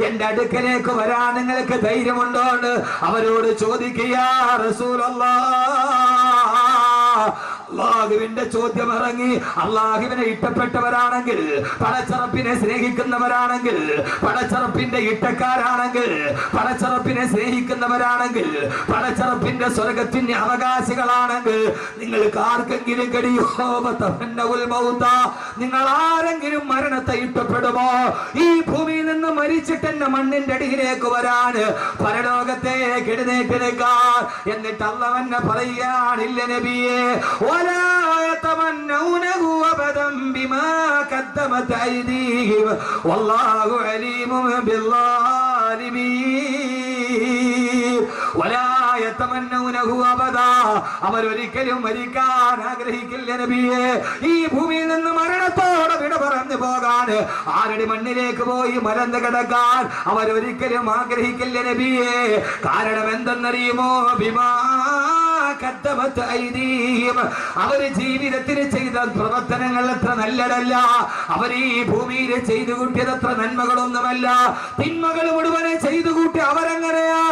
എന്റെ അടുക്കലേക്ക് വരാൻ നിങ്ങൾക്ക് ധൈര്യമുണ്ടോ എന്ന് അവരോട് ചോദിക്കുക. അള്ളാഹുവിന്റെ ചോദ്യം ഇറങ്ങി. അള്ളാഹുവിനെ ഇഷ്ടപ്പെട്ടവരാണെങ്കിൽ, പടച്ചറപ്പിനെ സ്നേഹിക്കുന്നവരാണെങ്കിൽ, പടച്ചറപ്പിന്റെ ഇഷ്ടക്കാരാണെങ്കിൽ, പടച്ചറപ്പിനെ സ്നേഹിക്കുന്നവരാണെങ്കിൽ, പടച്ചറപ്പിന്റെ സ്വർഗത്തിന്റെ അവകാശികളാണെങ്കിൽ, നിങ്ങൾക്ക് ആർക്കെങ്കിലും കഴിയോ? നിങ്ങൾ ആരെങ്കിലും മരണത്തെ ഇഷ്ടപ്പെടുമോ? ഈ ഭൂമിയിൽ നിന്ന് മരിച്ചിട്ട് എന്നെ മണ്ണിന്റെ അടിയിലേക്ക് വരാൻ, പരലോകത്തേക്ക് എഴുന്നേറ്റ് നിൽക്കാൻ. എന്നിട്ട് അള്ളാഹു പറയുകയാണില്ല നബിയെ, ولا يتمنونه أبدا بما قدمت أيديهم والله عليم بالظالمين ولا يتمنونه أبدا. അവരൊരിക്കലും മരിക്കാൻ ആഗ്രഹിക്കില്ല നബിയെ. ഈ ഭൂമിയിൽ നിന്ന് മരണത്തോടെ വിട പറഞ്ഞു പോകാൻ, ആരുടെ മണ്ണിലേക്ക് പോയി മലന്ന് കിടക്കാൻ അവരൊരിക്കലും ആഗ്രഹിക്കില്ല നബിയെ. കാരണം എന്തെന്നറിയുമോ? അവര് ജീവിതത്തിൽ ചെയ്ത പ്രവർത്തനങ്ങൾ എത്ര നല്ലതല്ല. അവർ ഈ ഭൂമിയിൽ ചെയ്തു കൂട്ടിയത് എത്ര നന്മകളൊന്നുമല്ല. തിന്മകൾ മുഴുവനെ ചെയ്തു കൂട്ടി അവരെങ്ങനെയാ?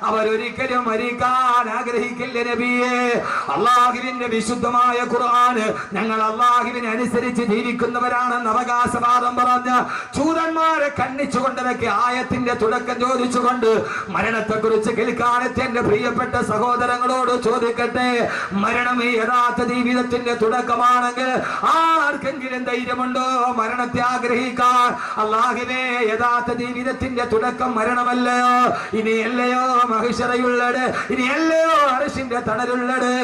അവരൊരിക്കലും മരിക്കാൻ ആഗ്രഹിക്കില്ല നബിയെ. അള്ളാഹുവിന്റെ വിശുദ്ധമായ ഖുർആൻ ഞങ്ങൾ അള്ളാഹുവിനെ അനുസരിച്ച് ജീവിക്കുന്നവരാണെന്ന് അവകാശവാദം പറഞ്ഞ ചൂതന്മാരെ കണ്ണിച്ചുകൊണ്ടിരക്കി ആയത്തിന്റെ തുടക്കം ചോദിച്ചുകൊണ്ട് മരണത്തെ കുറിച്ച് കേൾക്കാനെത്തിയ എന്റെ പ്രിയപ്പെട്ട സഹോദരങ്ങളോട് ചോദിക്കട്ടെ, മരണം ഈ യഥാർത്ഥ ജീവിതത്തിന്റെ തുടക്കമാണെങ്കിൽ ആർക്കെങ്കിലും ധൈര്യമുണ്ടോ മരണത്തെ ആഗ്രഹിക്കാൻ? അള്ളാഹുവേ, യഥാർത്ഥ ജീവിതത്തിന്റെ തുടക്കം മരണമല്ലയോ? ഇനിയല്ലയോ മഹിഷറയുള്ളത്? ഇനിയല്ലയോ അർശിന്റെ തണലുള്ളത്?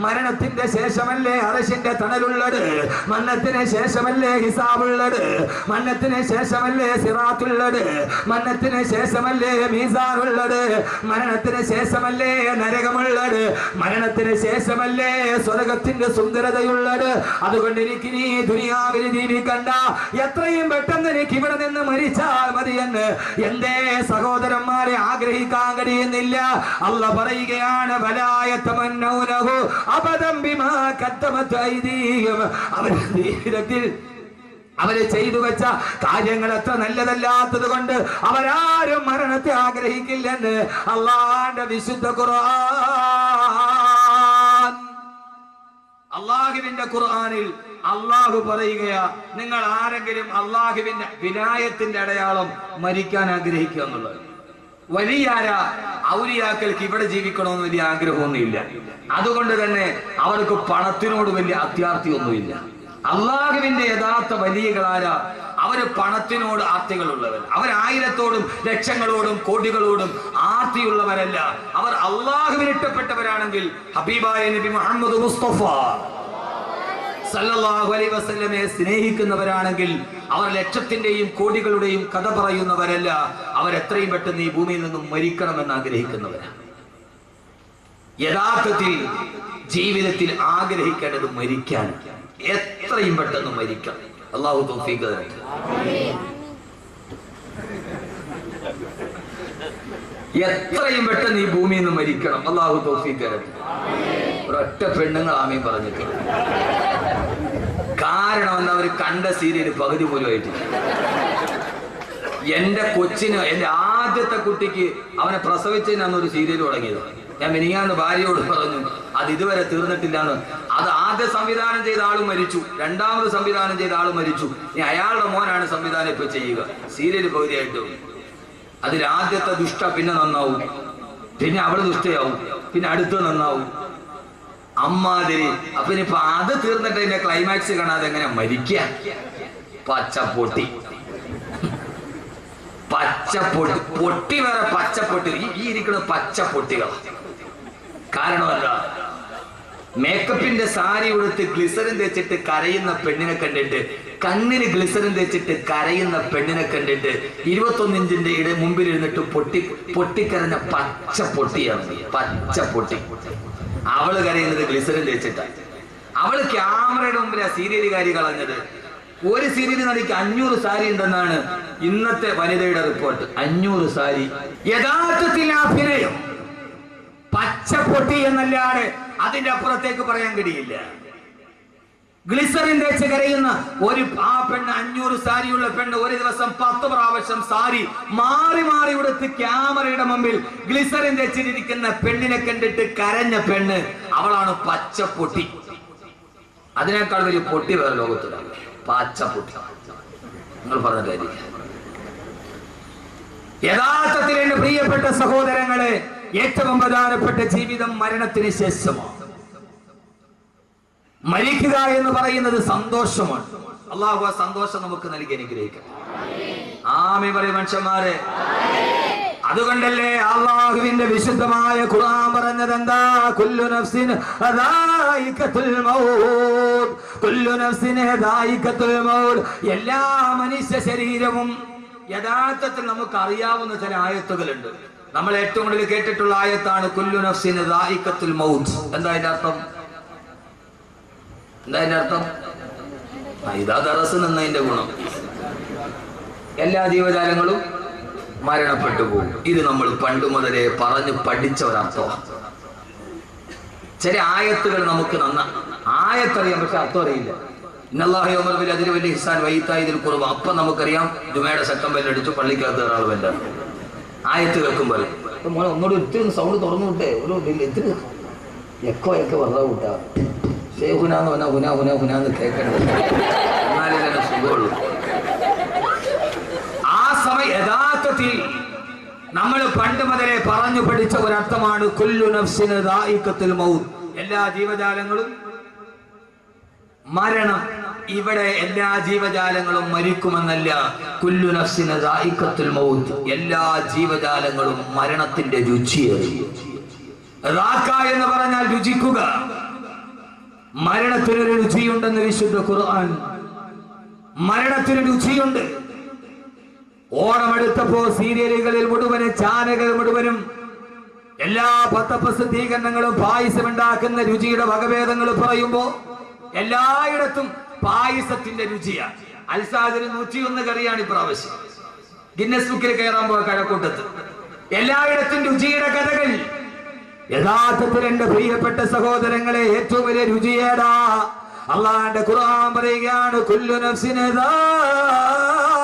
മരണത്തിന്റെ ശേഷമല്ലേ അർശിന്റെ തണലുള്ളത്? മരണത്തിന് ശേഷമല്ലേ ഹിസാബുള്ളത്? മരണത്തിന് ശേഷമല്ലേ സിറാത്തുള്ളത്? മരണത്തിന് ശേഷമല്ലേ മീസാനുള്ളത്? മരണത്തിന് ശേഷമല്ലേ നരകമുള്ളത്? മരണത്തിന് ശേഷമല്ലേ സ്വർഗത്തിന്റെ സുന്ദരതയുള്ളത്? അതുകൊണ്ട് എനിക്ക് നീ ദുനിയാവിൽ ജീവിക്കണ്ട, എത്രയും പെട്ടെന്ന് എനിക്ക് ഇവിടെ നിന്ന് മരിച്ചാൽ മതിയെന്ന് എന്തേ സഹോദരന്മാരെ ആഗ്രഹിക്കാൻ കഴിയുന്നില്ല? അല്ലാഹു പറയുകയാണ്, അവര് ചെയ്തു വെച്ച കാര്യങ്ങൾ എത്ര നല്ലതല്ലാത്തത് കൊണ്ട് അവരാരും മരണത്തെ ആഗ്രഹിക്കില്ലെന്ന് അള്ളാഹുവിന്റെ വിശുദ്ധ ഖുർആൻ. അള്ളാഹുവിന്റെ ഖുർആനിൽ അള്ളാഹു പറയുകയാ, നിങ്ങൾ ആരെങ്കിലും അള്ളാഹുവിന്റെ വിനായത്തിന്റെ അടയാളം മരിക്കാൻ ആഗ്രഹിക്കുക എന്നുള്ളത്. വലിയാര ഔലിയാക്കൾക്ക് ഇവിടെ ജീവിക്കണമെന്ന് വലിയ ആഗ്രഹമൊന്നുമില്ല. അതുകൊണ്ട് തന്നെ അവർക്ക് പണത്തിനോട് വലിയ അത്യാർത്തിയൊന്നുമില്ല. അള്ളാഹുവിന്റെ യഥാർത്ഥ വലിയകളാരാ? അവര് പണത്തിനോട് ആർത്തികളുള്ളവർ. അവർ ആയിരത്തോടും ലക്ഷങ്ങളോടും കോടികളോടും ആർത്തിയുള്ളവരല്ല. അവർ അള്ളാഹുവിന് ഇഷ്ടപ്പെട്ടവരാണെങ്കിൽ, ഹബീബായ നബി മുഹമ്മദ് മുസ്തഫ സല്ലല്ലാഹു അലൈഹി വസല്ലമയെ സ്നേഹിക്കുന്നവരാണെങ്കിൽ അവർ ലക്ഷത്തിന്റെയും കോടികളുടെയും കഥ പറയുന്നവരല്ല. അവരെത്രയും പെട്ടെന്ന് ഈ ഭൂമിയിൽ നിന്നും മരിക്കണമെന്ന് ആഗ്രഹിക്കുന്നവരാണ്. യഥാർത്ഥത്തിൽ ജീവിതത്തിൽ ആഗ്രഹിക്കേണ്ടത് മരിക്കാൻ, എത്രയും പെട്ടെന്ന് മരിക്കണം. അല്ലാഹു തൗഫീഖ് തരട്ടെ. എത്രയും പെട്ടെന്ന് ഈ ഭൂമിയിൽ നിന്ന് മരിക്കണം. അല്ലാഹു തൗഫീഖ് തരട്ടെ. ഒരൊറ്റ പെണ്ണുങ്ങൾ ആമീൻ പറഞ്ഞിട്ടില്ല. കാരണം എന്താ? അവർ കണ്ട സീരിയൽ പകുതി പോലും ആയിട്ടില്ല. എന്റെ കൊച്ചിന്, എന്റെ ആദ്യത്തെ കുട്ടിക്ക് അവനെ പ്രസവിച്ചതിനാണ് ഒരു സീരിയൽ തുടങ്ങിയത്. ഞാൻ മിനിങ്ങാന്ന് ഭാര്യയോട് പറഞ്ഞു, അത് ഇതുവരെ തീർന്നിട്ടില്ലാന്ന്. അത് ആദ്യ സംവിധാനം ചെയ്ത ആളും മരിച്ചു, രണ്ടാമത് സംവിധാനം ചെയ്ത ആളും മരിച്ചു. ഇനി അയാളുടെ മോനാണ് സംവിധാനം ഇപ്പൊ ചെയ്യുക. സീരിയൽ പകുതിയായിട്ട് അതിൽ ആദ്യത്തെ ദുഷ്ട പിന്നെ നന്നാവും, പിന്നെ അവള് ദുഷ്ടയാവും, പിന്നെ അടുത്ത് നന്നാവും. അമ്മാതിരി. അപ്പൊ ഇനിയിപ്പൊ അത് തീർന്നിട്ട് ഇതിന്റെ ക്ലൈമാക്സ് കാണാതെ എങ്ങനെ മരിക്ക? പച്ചപ്പൊട്ടി, പച്ചപ്പൊട്ടി, പൊട്ടി വേറെ പച്ചപ്പൊട്ടി. ഈ ഇരിക്കുന്ന പച്ചപ്പൊട്ടികൾ. കാരണമല്ല, മേക്കപ്പിന്റെ സാരി ഉടുത്ത് ഗ്ലിസറിൻ തേച്ചിട്ട് കരയുന്ന പെണ്ണിനെ കണ്ടിട്ട്, കണ്ണിന് ഗ്ലിസറിൻ തേച്ചിട്ട് കരയുന്ന പെണ്ണിനെ കണ്ടിട്ട് 21 ഇഞ്ചിന്റെ മുമ്പിൽ ഇരുന്നിട്ട് പൊട്ടിക്കരഞ്ഞ പച്ചപ്പൊട്ടിയാണ്. പച്ചപ്പൊട്ടി. അവള് കരയുന്നത് ഗ്ലിസറിൻ തേച്ചിട്ടാണ്. അവള് ക്യാമറയുടെ മുമ്പിൽ ആ സീരിയലുകാരി കളഞ്ഞത്. ഒരു സീരിയൽ നടിക്ക് 500 സാരി ഉണ്ടെന്നാണ് ഇന്നത്തെ വനിതയുടെ റിപ്പോർട്ട്. 500 സാരി. യഥാർത്ഥത്തിൽ അഭിനയം പച്ചപ്പൊട്ടി എന്നല്ലാതെ അതിന്റെ അപ്പുറത്തേക്ക് പറയാൻ കഴിയില്ല. ഗ്ലിസറിൻ തേച്ച് കരയുന്ന ആ പെണ്ണ്, 500 സാരിയുള്ള പെണ്ണ് ഒരു ദിവസം 10 പ്രാവശ്യം സാരി മാറി മാറി ഉടുത്ത് ക്യാമറയുടെ മുമ്പിൽ ഗ്ലിസറിൻ തേച്ചിരിക്കുന്ന പെണ്ണിനെ കണ്ടിട്ട് കരഞ്ഞ പെണ്ണ്, അവളാണ് പച്ചപ്പൊട്ടി. അതിനേക്കാൾ വലിയ പൊട്ടി വേറെ ലോകത്തില്ല. പച്ചപ്പൊട്ടി. നിങ്ങൾ പറഞ്ഞ കാര്യം. യഥാർത്ഥത്തിൽ എന്റെ പ്രിയപ്പെട്ട സഹോദരങ്ങളെ, ഏറ്റവും പ്രധാനപ്പെട്ട ജീവിതം മരണത്തിന് ശേഷമാണ്. മരിക്കുക എന്ന് പറയുന്നത് സന്തോഷമാണ്. അള്ളാഹു ആ സന്തോഷം നമുക്ക് നൽകി അനുഗ്രഹിക്കണം. ആമീൻ പറയും മനുഷ്യന്മാരെ. അതുകൊണ്ടല്ലേ അള്ളാഹുവിന്റെ വിശുദ്ധമായ ഖുർആൻ പറഞ്ഞത് എന്താ? കുല്ലു നഫ്സിൻ ദായിഖത്തുൽ മൗത്ത്, കുല്ലു നഫ്സിൻ ദായിഖത്തുൽ മൗത്ത്. എല്ലാ മനുഷ്യ ശരീരവും, യഥാർത്ഥത്തിൽ നമുക്ക് അറിയാവുന്ന ചില ആയത്തുകളുണ്ട്. നമ്മൾ ഏറ്റവും കൂടുതൽ കേട്ടിട്ടുള്ള ആയത്താണ് കുല്ലു നഫ്സിൻ ദായിഖത്തുൽ മൗത്ത്. എന്താ അതിന്റെ അർത്ഥം? എന്താ അതിന്റെ അർത്ഥം? ഇതാ ദറസ് നിന്നതിന്റെ ഗുണം. എല്ലാ ജീവജാലങ്ങളും മരണപ്പെട്ടു പോകും. ഇത് നമ്മൾ പണ്ട് മുതലേ പറഞ്ഞു പഠിച്ച ഒരർത്ഥമാണ്. ചില ആയത്തുകൾ നമുക്ക് ആയത്തറിയാം, പക്ഷെ അർത്ഥം അറിയില്ല. അതിന് വലിയ ഹിസാൻ വൈത്തായതിൽ കുറവ്. അപ്പം നമുക്കറിയാം ജുമയുടെ ശക്തം ബെല്ലടിച്ചു, പള്ളിക്കകത്ത് ഒരാൾ ബെല്ല. ആയത്ത് കേൾക്കുമ്പോൾ മോനെ ഒന്നുകൂടി ഒത്തിരി സൗണ്ട് തുറന്നു വിട്ടേ, ഒരു ഇത്തിരി എക്കോ വെറുതെ വിട്ടാ ഹുനാന്ന് പറഞ്ഞാൽ ഹുനാന്ന് കേൾക്കേണ്ടത്, എന്നാലേ തന്നെ സുഖമുള്ളൂ. ആ സമയം യഥാർത്ഥത്തിൽ നമ്മൾ പണ്ട് മുതലേ പറഞ്ഞു പഠിച്ച ഒരർത്ഥമാണ് കുല്ലു നഫ്സിൻ ദായിഖത്തുൽ മൗത്ത്. എല്ലാ ജീവജാലങ്ങളും മരണം. ഇവിടെ എല്ലാ ജീവജാലങ്ങളും മരിക്കുമെന്നല്ല. കുല്ലു നഫ്സിൻ ദായിഖത്തുൽ മൗത്ത്. എല്ലാ ജീവജാലങ്ങളും മരണത്തിന്റെ രുചിയേറി. റാക്ക എന്ന് പറഞ്ഞാൽ രുചിക്കുക. മരണത്തിനൊരു രുചിയുണ്ടെന്ന് വിശുദ്ധ ഖുർആൻ. മരണത്തിന് രുചിയുണ്ട്. ഓണമെടുത്തപ്പോ സീരിയലുകളിൽ മുഴുവനും, ചാനലുകൾ മുഴുവനും, എല്ലാ പത്രപ്രസിദ്ധീകരണങ്ങളും പായസം ഉണ്ടാക്കുന്ന രുചിയുടെ വകഭേദങ്ങൾ പറയുമ്പോ എല്ലായിടത്തും പായസത്തിന്റെ രുചിയാണ്. അൽസാദിന് 101 കറിയാണ് ഇപ്രാവശ്യം. ഗിന്നസ് ബുക്കിൽ കയറാൻ പോയ കഴക്കൂട്ടത്ത് എല്ലായിടത്തും രുചിയുടെ കഥകൾ. യഥാർത്ഥത്തിൽ എന്റെ പ്രിയപ്പെട്ട സഹോദരങ്ങളെ, ഏറ്റവും വലിയ രുചിയേടാ. അള്ളാഹുവിന്റെ ഖുർആൻ പറയുകയാണ് കുല്ലു നഫ്സിൻ ദായിഖത്തുൽ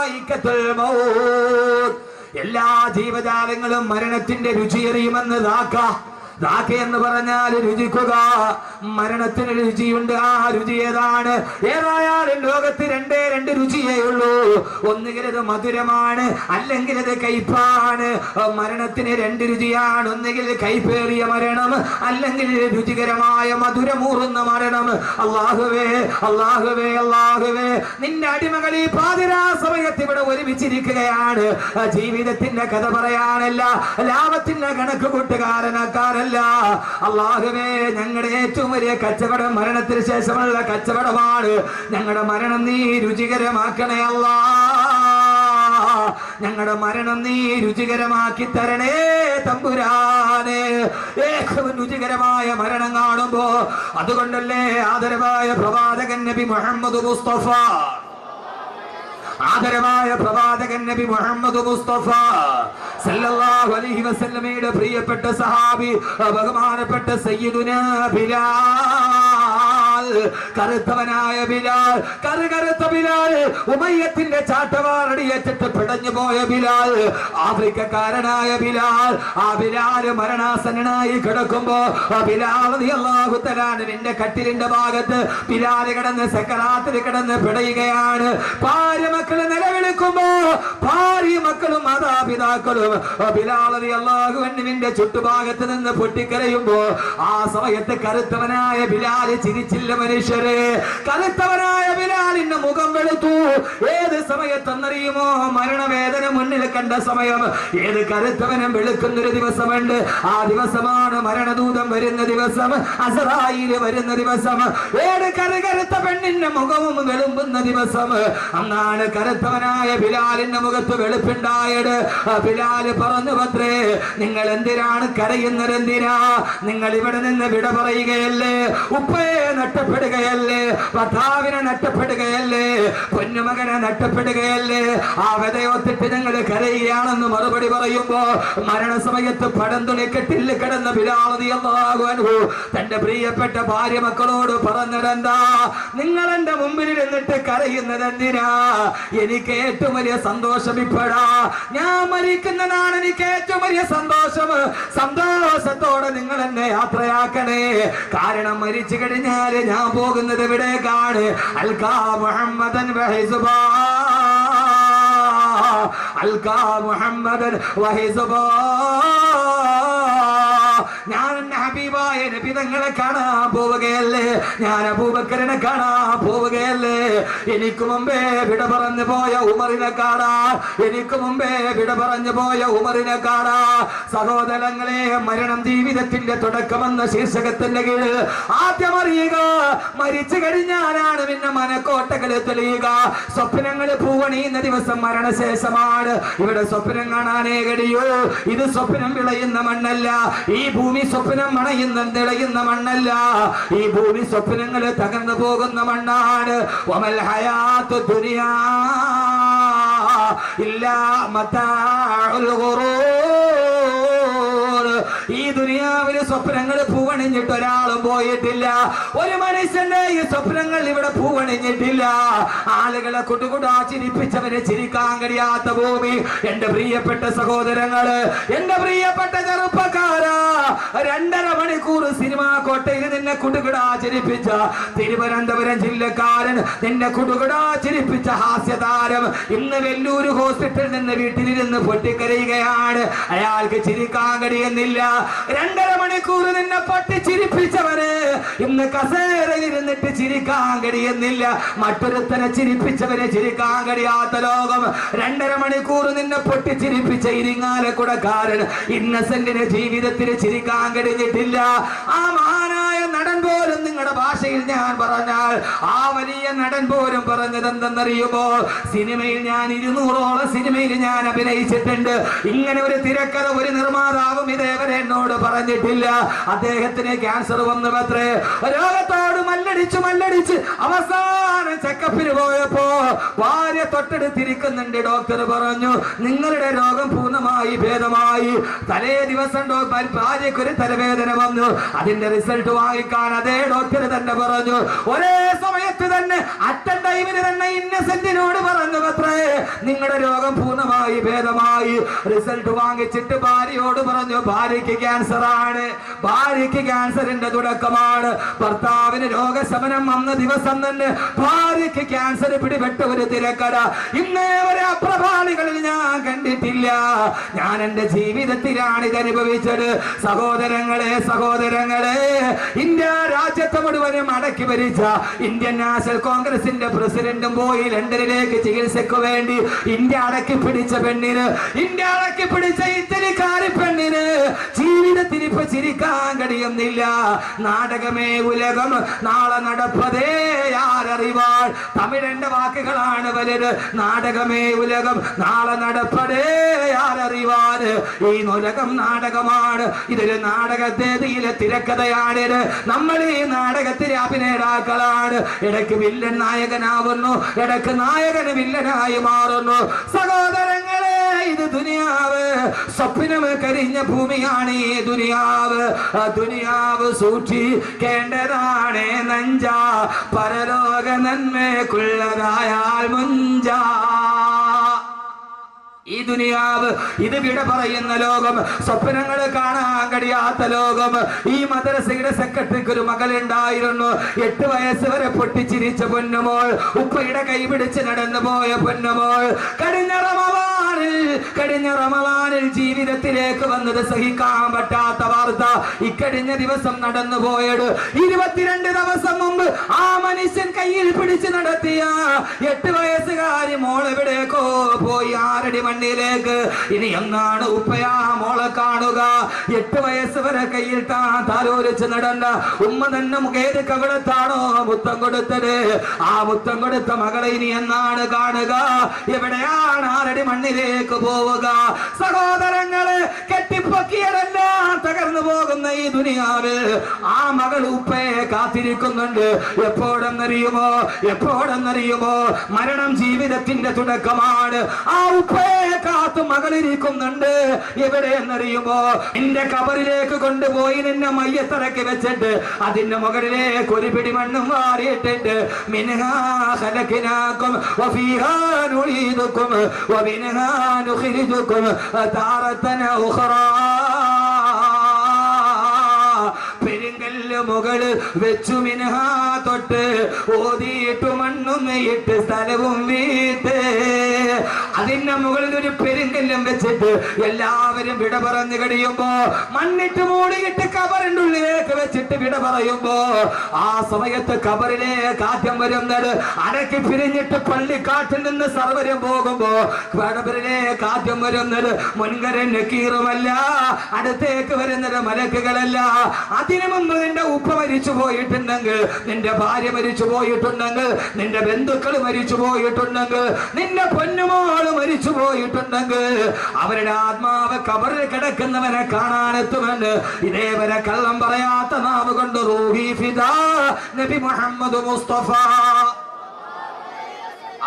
മൗത്ത്. എല്ലാ ജീവജാലങ്ങളും മരണത്തിന്റെ രുചിയറിയുമെന്ന് ദാക്ക എന്ന് പറഞ്ഞാൽ രുചിക്കുക. മരണത്തിന് രുചിയുണ്ട്. ആ രുചി ഏതാണ്? ഏതായാലും ലോകത്ത് രണ്ട് രുചിയേ ഉള്ളൂ. ഒന്നുകിൽ അത് മധുരമാണ്, അല്ലെങ്കിൽ അത് കയ്പാണ്. മരണത്തിന് 2 രുചിയാണ്. ഒന്നുകിൽ കയ്പേറിയ മരണം, അല്ലെങ്കിൽ രുചികരമായ മധുരമൂറുന്ന മരണം. അല്ലാഹുവേ അല്ലാഹുവേ അല്ലാഹുവേ, നിന്റെ അടിമകൾ ഈ പാതിരാ സമയത്ത് ഇവിടെ ഒരുമിച്ചിരിക്കുകയാണ്. ജീവിതത്തിന്റെ കഥ പറയാനല്ല, ലാഭത്തിന്റെ കണക്ക് കൂട്ടുകാരനാക്കാരല്ല. അല്ലാഹുവേ, ഞങ്ങളുടെ ഏറ്റവും വലിയ കച്ചവടം മരണത്തിന് ശേഷമുള്ള കച്ചവടമാണ്. ഞങ്ങളുടെ മരണം നീ രുചികരമാക്കണേ അല്ലാ. ഞങ്ങളുടെ മരണം നീ രുചികരമാക്കി തരണേ തമ്പുരാനെ. ഏറ്റവും രുചികരമായ മരണം കാണുമ്പോ, അതുകൊണ്ടല്ലേ ആദരവായ പ്രവാചകൻ നബി മുഹമ്മദ് മുസ്തഫ, ആദരവായ പ്രവാചകൻ നബി മുഹമ്മദ് മുസ്തഫ സല്ലല്ലാഹു അലൈഹി വസല്ലമയുടെ പ്രിയപ്പെട്ട സഹാബി ബഹുമാനപ്പെട്ട സയ്യിദുനാ ബിലാൽ, കറുത്തവനായ ബിലാൽ, കറുത്ത ബിലാൽ, ഉമയ്യത്തിന്റെ ചാട്ടവാറടിയേറ്റിട്ട് പിടഞ്ഞു പോയ ബിലാൽ, ആഫ്രിക്കക്കാരനായ ബിലാൽ. ആ ബിലാൽ മരണാസന്നനായി കിടക്കുമ്പോ ബിലാൽ റളിയല്ലാഹു തആല നിന്റെ കട്ടിലിന്റെ ഭാഗത്ത് ബിലാൽ കിടന്ന് സക്കറാത്തിൽ കിടന്ന് പിടയുകയാണ്. ഭാര്യ മക്കള് നിലവിളിക്കുമ്പോ, ഭാര്യ മക്കളും മാതാപിതാക്കളും ബിലാൽ റളിയല്ലാഹു അൻഹുവിന്റെ ചുറ്റുഭാഗത്ത് നിന്ന് പൊട്ടിക്കരയുമ്പോ, ആ സമയത്ത് കറുത്തവനായ ബിലാൽ ചിരിച്ചില്ല മനുഷ്യരെ. കറുത്തവനായ ബിലാലിന്റെ മുഖം വെളുത്തു. ഏത് സമയത്തെന്നറിയുമോ? മരണവേദന മുന്നിൽ കണ്ട സമയം. ഏത് കറുത്തവനും വെളുക്കുന്നൊരു ദിവസമുണ്ട്. ആ ദിവസമാണ് മരണദൂതം വരുന്ന ദിവസം, അസ്റായീൽ വരുന്ന ദിവസം. ഏത് കറുത്ത പെണ്ണിന്റെ മുഖവും വെളുമ്പുന്ന ദിവസം. അന്നാണ് കറുത്തവനായ ബിലാലിന്റെ മുഖത്ത് വെളുപ്പുണ്ടായത്. ബിലാൽ പറഞ്ഞു, പത്രേ, നിങ്ങൾ എന്തിനാണ് കരയുന്നത്? എന്തിനാ? നിങ്ങൾ ഇവിടെ നിന്ന് വിട പറയുകയല്ലേ? ഉപ്പയെ നഷ്ടപ്പെടുകയല്ലേ? ഭർത്താവിനെ നഷ്ടപ്പെടുകയല്ലേ? പൊന്നുമകനെ നഷ്ടപ്പെടുക നഷ്ടപ്പെടുകയല്ലേ. ആ വിതയൊത്തിട്ട് ഞങ്ങൾ കരയുകയാണെന്ന് മറുപടി പറയുമ്പോ മരണസമയത്ത് പടന്തുണി കെട്ടിൽ കിടന്ന ബിലാൽ റളിയല്ലാഹു അൻഹു തന്റെ പ്രിയപ്പെട്ട ഭാര്യ മക്കളോട് പറഞ്ഞതെന്താ? നിങ്ങൾ എന്റെ മുമ്പിൽ ഇരുന്നിട്ട് കരയുന്നത് എന്തിനാ? എനിക്ക് ഏറ്റവും വലിയ സന്തോഷം ഇപ്പോഴാ. ഞാൻ മരിക്കുന്നതാണ് എനിക്ക് ഏറ്റവും വലിയ സന്തോഷം. സന്തോഷത്തോടെ നിങ്ങൾ എന്നെ യാത്രയാക്കണേ. കാരണം മരിച്ചു കഴിഞ്ഞാല് ഞാൻ പോകുന്നത് എവിടേക്കാണ്? അൽകാ മുഹമ്മദൻ വഹിസുബാ, അൽകാ മുഹമ്മദൻ വഹിസുബാ. ഞാൻ എന്റെ ഹബീബായ നബി തങ്ങളെ കാണാൻ പോവുകയല്ലേ, ഞാൻ അബൂബക്കറിനെ കാണാൻ പോവുകയല്ലേ. എനിക്ക് മുമ്പേ വിട പറഞ്ഞു പോയ ഉമറിനെ കാണാൻ, എനിക്ക് മുമ്പേ വിട പറഞ്ഞു പോയ ഉമറിനെ കാണാൻ. സഹോദരങ്ങളെ, മരണം ജീവിതത്തിന്റെ തുടക്കമെന്ന ശീർഷകത്തിന്റെ കീഴിൽ ആദ്യം അറിയുക, മരിച്ചു കഴിഞ്ഞാലാണ് പിന്നെ മനക്കോട്ടകൾ തെളിയുക. സ്വപ്നങ്ങൾ പൂവണിയുന്ന ദിവസം മരണശേഷമാണ്. ഇവിടെ സ്വപ്നം കാണാനേ കഴിയൂ. ഇത് സ്വപ്നം വിളയുന്ന മണ്ണല്ല. ഈ ഭൂമി സ്വപ്നം മണയുന്ന തെളിയുന്ന മണ്ണല്ല. ഈ ഭൂമി സ്വപ്നങ്ങൾ തകർന്നു പോകുന്ന മണ്ണാണ്. വമൽ ഹയാത്തു ദുനിയാ ഇല്ലാ മതാഉൽ ഗുറൂർ. ഈ ദുനിയാവിലെ സ്വപ്നങ്ങൾ പൂവണിഞ്ഞിട്ട് ഒരാളും പോയിട്ടില്ല. ഒരു മനുഷ്യന്റെ ഈ സ്വപ്നങ്ങൾ ഇവിടെ പൂവണിഞ്ഞിട്ടില്ല. ആളുകളെ കുടുകുടാ ചിരിപ്പിച്ചവരെ ചിരിക്കാൻ കഴിയാത്ത ഭൂമി. എന്റെ പ്രിയപ്പെട്ട സഹോദരങ്ങള്, എന്റെ പ്രിയപ്പെട്ട ചെറുപ്പക്കാരാ, 2.5 മണിക്കൂർ സിനിമാ കോട്ടയിൽ നിന്നെ കുടുകുടാ ചിരിപ്പിച്ച തിരുവനന്തപുരം ജില്ലക്കാരൻ, നിന്നെ കുടുകുടാ ചിരിപ്പിച്ച ഹാസ്യതാരം ഇന്ന് വെല്ലൂർ ഹോസ്പിറ്റലിൽ നിന്ന് വീട്ടിലിരുന്ന് പൊട്ടിക്കരയുകയാണ്. അയാൾക്ക് ചിരിക്കാൻ കഴിയുന്നില്ല. 2.5 മണിക്കൂർ നിന്നെ പൊട്ടിച്ചിരിപ്പിച്ചവന് ഇന്ന് കസേരയിരുന്നിട്ട് ചിരിക്കാൻ കഴിയുന്നില്ല. മറ്റൊരുത്തനെ ചിരിപ്പിച്ചവനെ ചിരിക്കാൻ കഴിയാത്ത ലോകം. 2.5 മണിക്കൂർ നിന്നെ പൊട്ടിച്ചിരിപ്പിച്ച ഇരിങ്ങാലക്കുടക്കാരൻ ഇന്നസെന്റിന് ജീവിതത്തിൽ ചിരിക്കാൻ കഴിഞ്ഞിട്ടില്ല. ആ മഹാനായ നടൻ പോലും, നിങ്ങളുടെ ഭാഷയിൽ ഞാൻ പറഞ്ഞാൽ ആ വലിയ നടൻ പോലും പറഞ്ഞത് എന്തെന്നറിയുമോ? സിനിമയിൽ ഞാൻ 200ഓളം സിനിമയിൽ ഞാൻ അഭിനയിച്ചിട്ടുണ്ട്. ഇങ്ങനെ ഒരു തിരക്കഥ ഒരു നിർമ്മാതാവും ഇതേവരെ എന്നോട് പറഞ്ഞിട്ടില്ല. അദ്ദേഹത്തിന് ക്യാൻസർ വന്നു അത്രേ. രോഗത്തോട് മല്ലടിച്ച് അവസാനം ചെക്കപ്പിന് പോയപ്പോ ഭാര്യ തൊട്ടടുത്തിരിക്കുന്നുണ്ട്. ഡോക്ടർ പറഞ്ഞു, നിങ്ങളുടെ രോഗം പൂർണ്ണമായി ഭേദമായി. തലേ ദിവസം ഭാര്യയ്ക്ക് ഒരു തലവേദന വന്നു. അതിന്റെ റിസൾട്ട് വാങ്ങിക്കാൻ അതേ ഡോക്ടർ തന്നെ പറഞ്ഞു. ഒരേ സമയത്ത് തന്നെ അറ്റൻ ടൈമിന് തന്നെ ഇന്നസെന്റിനോട് പറഞ്ഞു അത്രേ, നിങ്ങളുടെ രോഗം പൂർണ്ണമായി ഭേദമായി. റിസൾട്ട് വാങ്ങിച്ചിട്ട് ഭാര്യയോട് പറഞ്ഞു, ഭാര്യയ്ക്ക് ക്യാൻസർ ആണ്, ഭാര്യയ്ക്ക് ക്യാൻസറിന്റെ തുടക്കമാണ്. ഭർത്താവിന് രോഗശമനം വന്ന ദിവസം തന്നെ ഭാര്യയ്ക്ക് ക്യാൻസർ പിടിപെട്ട ഒരു തിരക്കട ഇന്നേ വരെ അപ്രഭാളികളിൽ ഞാൻ കണ്ടിട്ടില്ല. ഞാൻ എന്റെ ജീവിതത്തിലാണ് ഇത് അനുഭവിച്ചത്. സഹോദരങ്ങളെ, ഇന്ത്യ രാജ്യത്തെ മുഴുവനും അടക്കി ഭരിച്ച ഇന്ത്യൻ നാഷണൽ കോൺഗ്രസിന്റെ പ്രസിഡന്റും പോയി ലണ്ടനിലേക്ക് ചികിത്സയ്ക്ക് വേണ്ടി. ഇന്ത്യ അടക്കി പിടിച്ച പെണ്ണിന്, ഇന്ത്യ അടക്കി പിടിച്ച ഇറ്റലിക്കാരി പെണ്ണിന് ജീവിതത്തിൽ ഇപ്പൊ ചിരിക്കാൻ കഴിയുന്നില്ല. നാടകമേ ഉലകം, നാളെ നടപ്പതേ ആരറിവാൾ. തമിഴന്റെ വാക്കുകളാണ് വലുത്. നാടകമേ ഉലകം, നാളെ നടപ്പതേ ആരറിവാൾ. ഈ ഉലകം നാടകമാണ്. ഇതൊരു നാടകത്തേതിയിലെ തിരക്കഥയാണിത്. നമ്മൾ ഈ നാടകത്തിലെ അഭിനേതാക്കളാണ്. ഇടയ്ക്ക് വില്ലൻ നായകനാവുന്നു, ഇടയ്ക്ക് നായകന് വില്ലനായി മാറുന്നു. സഹോദരങ്ങളെ, ഇത് ദുനിയാവ്, സ്വപ്നം കരിഞ്ഞ ഭൂമിയാണ് ഈ ദുനിയാവ്. ദുനിയാവ് സൂക്ഷിക്കേണ്ടതാണ് നഞ്ച, പരലോക നന്മയ്ക്കുള്ളതായാൽ മുഞ്ച. ഈ ദുനിയാവ് ഇത് വിട പറയുന്ന ലോകം, സ്വപ്നങ്ങൾ കാണാൻ കഴിയാത്ത ലോകം. ഈ മദ്രസയുടെ സെക്രട്ടറിക്ക് ഒരു മകളുണ്ടായിരുന്നു. 8 വയസ്സ് വരെ പൊട്ടിച്ചിരിച്ച പൊന്നുമോൾ, ഉപ്പയുടെ കൈപിടിച്ച് നടന്നു പോയ പൊന്നുമോൾ കഴിഞ്ഞ റമളാനിൽ ജീവിതത്തിലേക്ക് വന്നത് സഹിക്കാൻ പറ്റാത്ത വാർത്ത. ഇക്കഴിഞ്ഞ ദിവസം നടന്നു പോയത് 22 ദിവസം മുമ്പ് ആ മനുഷ്യൻ കയ്യിൽ പിടിച്ച് നടത്തിയ 8 വയസ്സുകാരി മോൾ എവിടേക്കോ പോയി, 6 അടി മണ്ണിലേക്ക്. ഇനി എന്നാണ് ഉപ്പയാ മോളെ കാണുക? 8 വയസ്സ് വരെ കയ്യിൽ താലോലിച്ച് നടന്ന ഉമ്മ തന്നെ മുഖേത് കവിടത്താണോ മുത്തം കൊടുത്തത്? ആ മുത്തം കൊടുത്ത മകളെ ഇനി എന്നാണ് കാണുക? എവിടെയാണ് 6 അടി മണ്ണിലേക്ക് പോവുക? സഹോദരങ്ങളെ, കെട്ടിപ്പൊക്കിയതെല്ലാം തകർന്നു പോകുന്ന ഈ ദുനിയാവിൽ ആ മകൾ ഉപ്പയെ കാത്തിരിക്കുന്നുണ്ട്. എപ്പോഴെന്നറിയുമോ മരണം ജീവിതത്തിന്റെ തുടക്കമാണ്. ആ ഉപ്പയെ കാത്തു മകളിരിക്കുന്നുണ്ട്. എവിടെയെന്നറിയുമോ? നിന്റെ കബറിലേക്ക് കൊണ്ടുപോയി നിന്നെ മയ്യത്തറക്കി വെച്ചിട്ട് അതിന്റെ മുകളിലേക്ക് ഒരു പിടി മണ്ണും വാരിയിട്ടിട്ട് മിൻഹാ ഖലഖനാകും വഫീഹാ നുഈദുകും വമിൻഹാ നുഖ്രിജുകും താറതൻ ഉഖറാ. പെരുങ്കല്ല് മുകളിൽ വെച്ചു മിൻഹാ തൊട്ട് ഓതിയിട്ട് മണ്ണും നെയ്യിട്ട് സ്ഥലവും വീട്ട് അതിന്റെ മുകളിൽ ഒരു പെരുങ്കല്ലും വെച്ചിട്ട് എല്ലാവരും വിട പറഞ്ഞു കഴിയുമ്പോ മണ്ണിട്ട് മൂടിയിട്ട് കബറിന്റെ ഉള്ളിലേക്ക് വെച്ചിട്ട് വിട പറയുമ്പോ ആ സമയത്ത് കബറിലേക്ക് ആദ്യം വരുന്നത് അടക്കി പിരിഞ്ഞിട്ട് പള്ളിക്കാട്ടിൽ നിന്ന് സർവരും പോകുമ്പോ കബറിലേക്ക് ആദ്യം വരുന്നത് മുൻകരൻ നക്കീറുമല്ല, അടുത്തേക്ക് വരുന്നത് മലക്കുകളല്ല. അതിനു മുമ്പ് നിന്റെ ഉപ്പ മരിച്ചു പോയിട്ടുണ്ടെങ്കിൽ, നിന്റെ ഭാര്യ മരിച്ചു പോയിട്ടുണ്ടെങ്കിൽ, നിന്റെ ബന്ധുക്കൾ മരിച്ചു പോയിട്ടുണ്ടെങ്കിൽ, നിന്റെ പൊന്നുമോള് മരിച്ചു പോയിട്ടുണ്ടെങ്കിൽ അവരുടെ ആത്മാവ് കബറിൽ കിടക്കുന്നവനെ കാണാനെത്തുമെന്ന് ഇതേവരെ കള്ളം പറയാത്ത നാവ് കൊണ്ട് റൂഹി ഫിദാ നബി മുഹമ്മദ് മുസ്തഫ.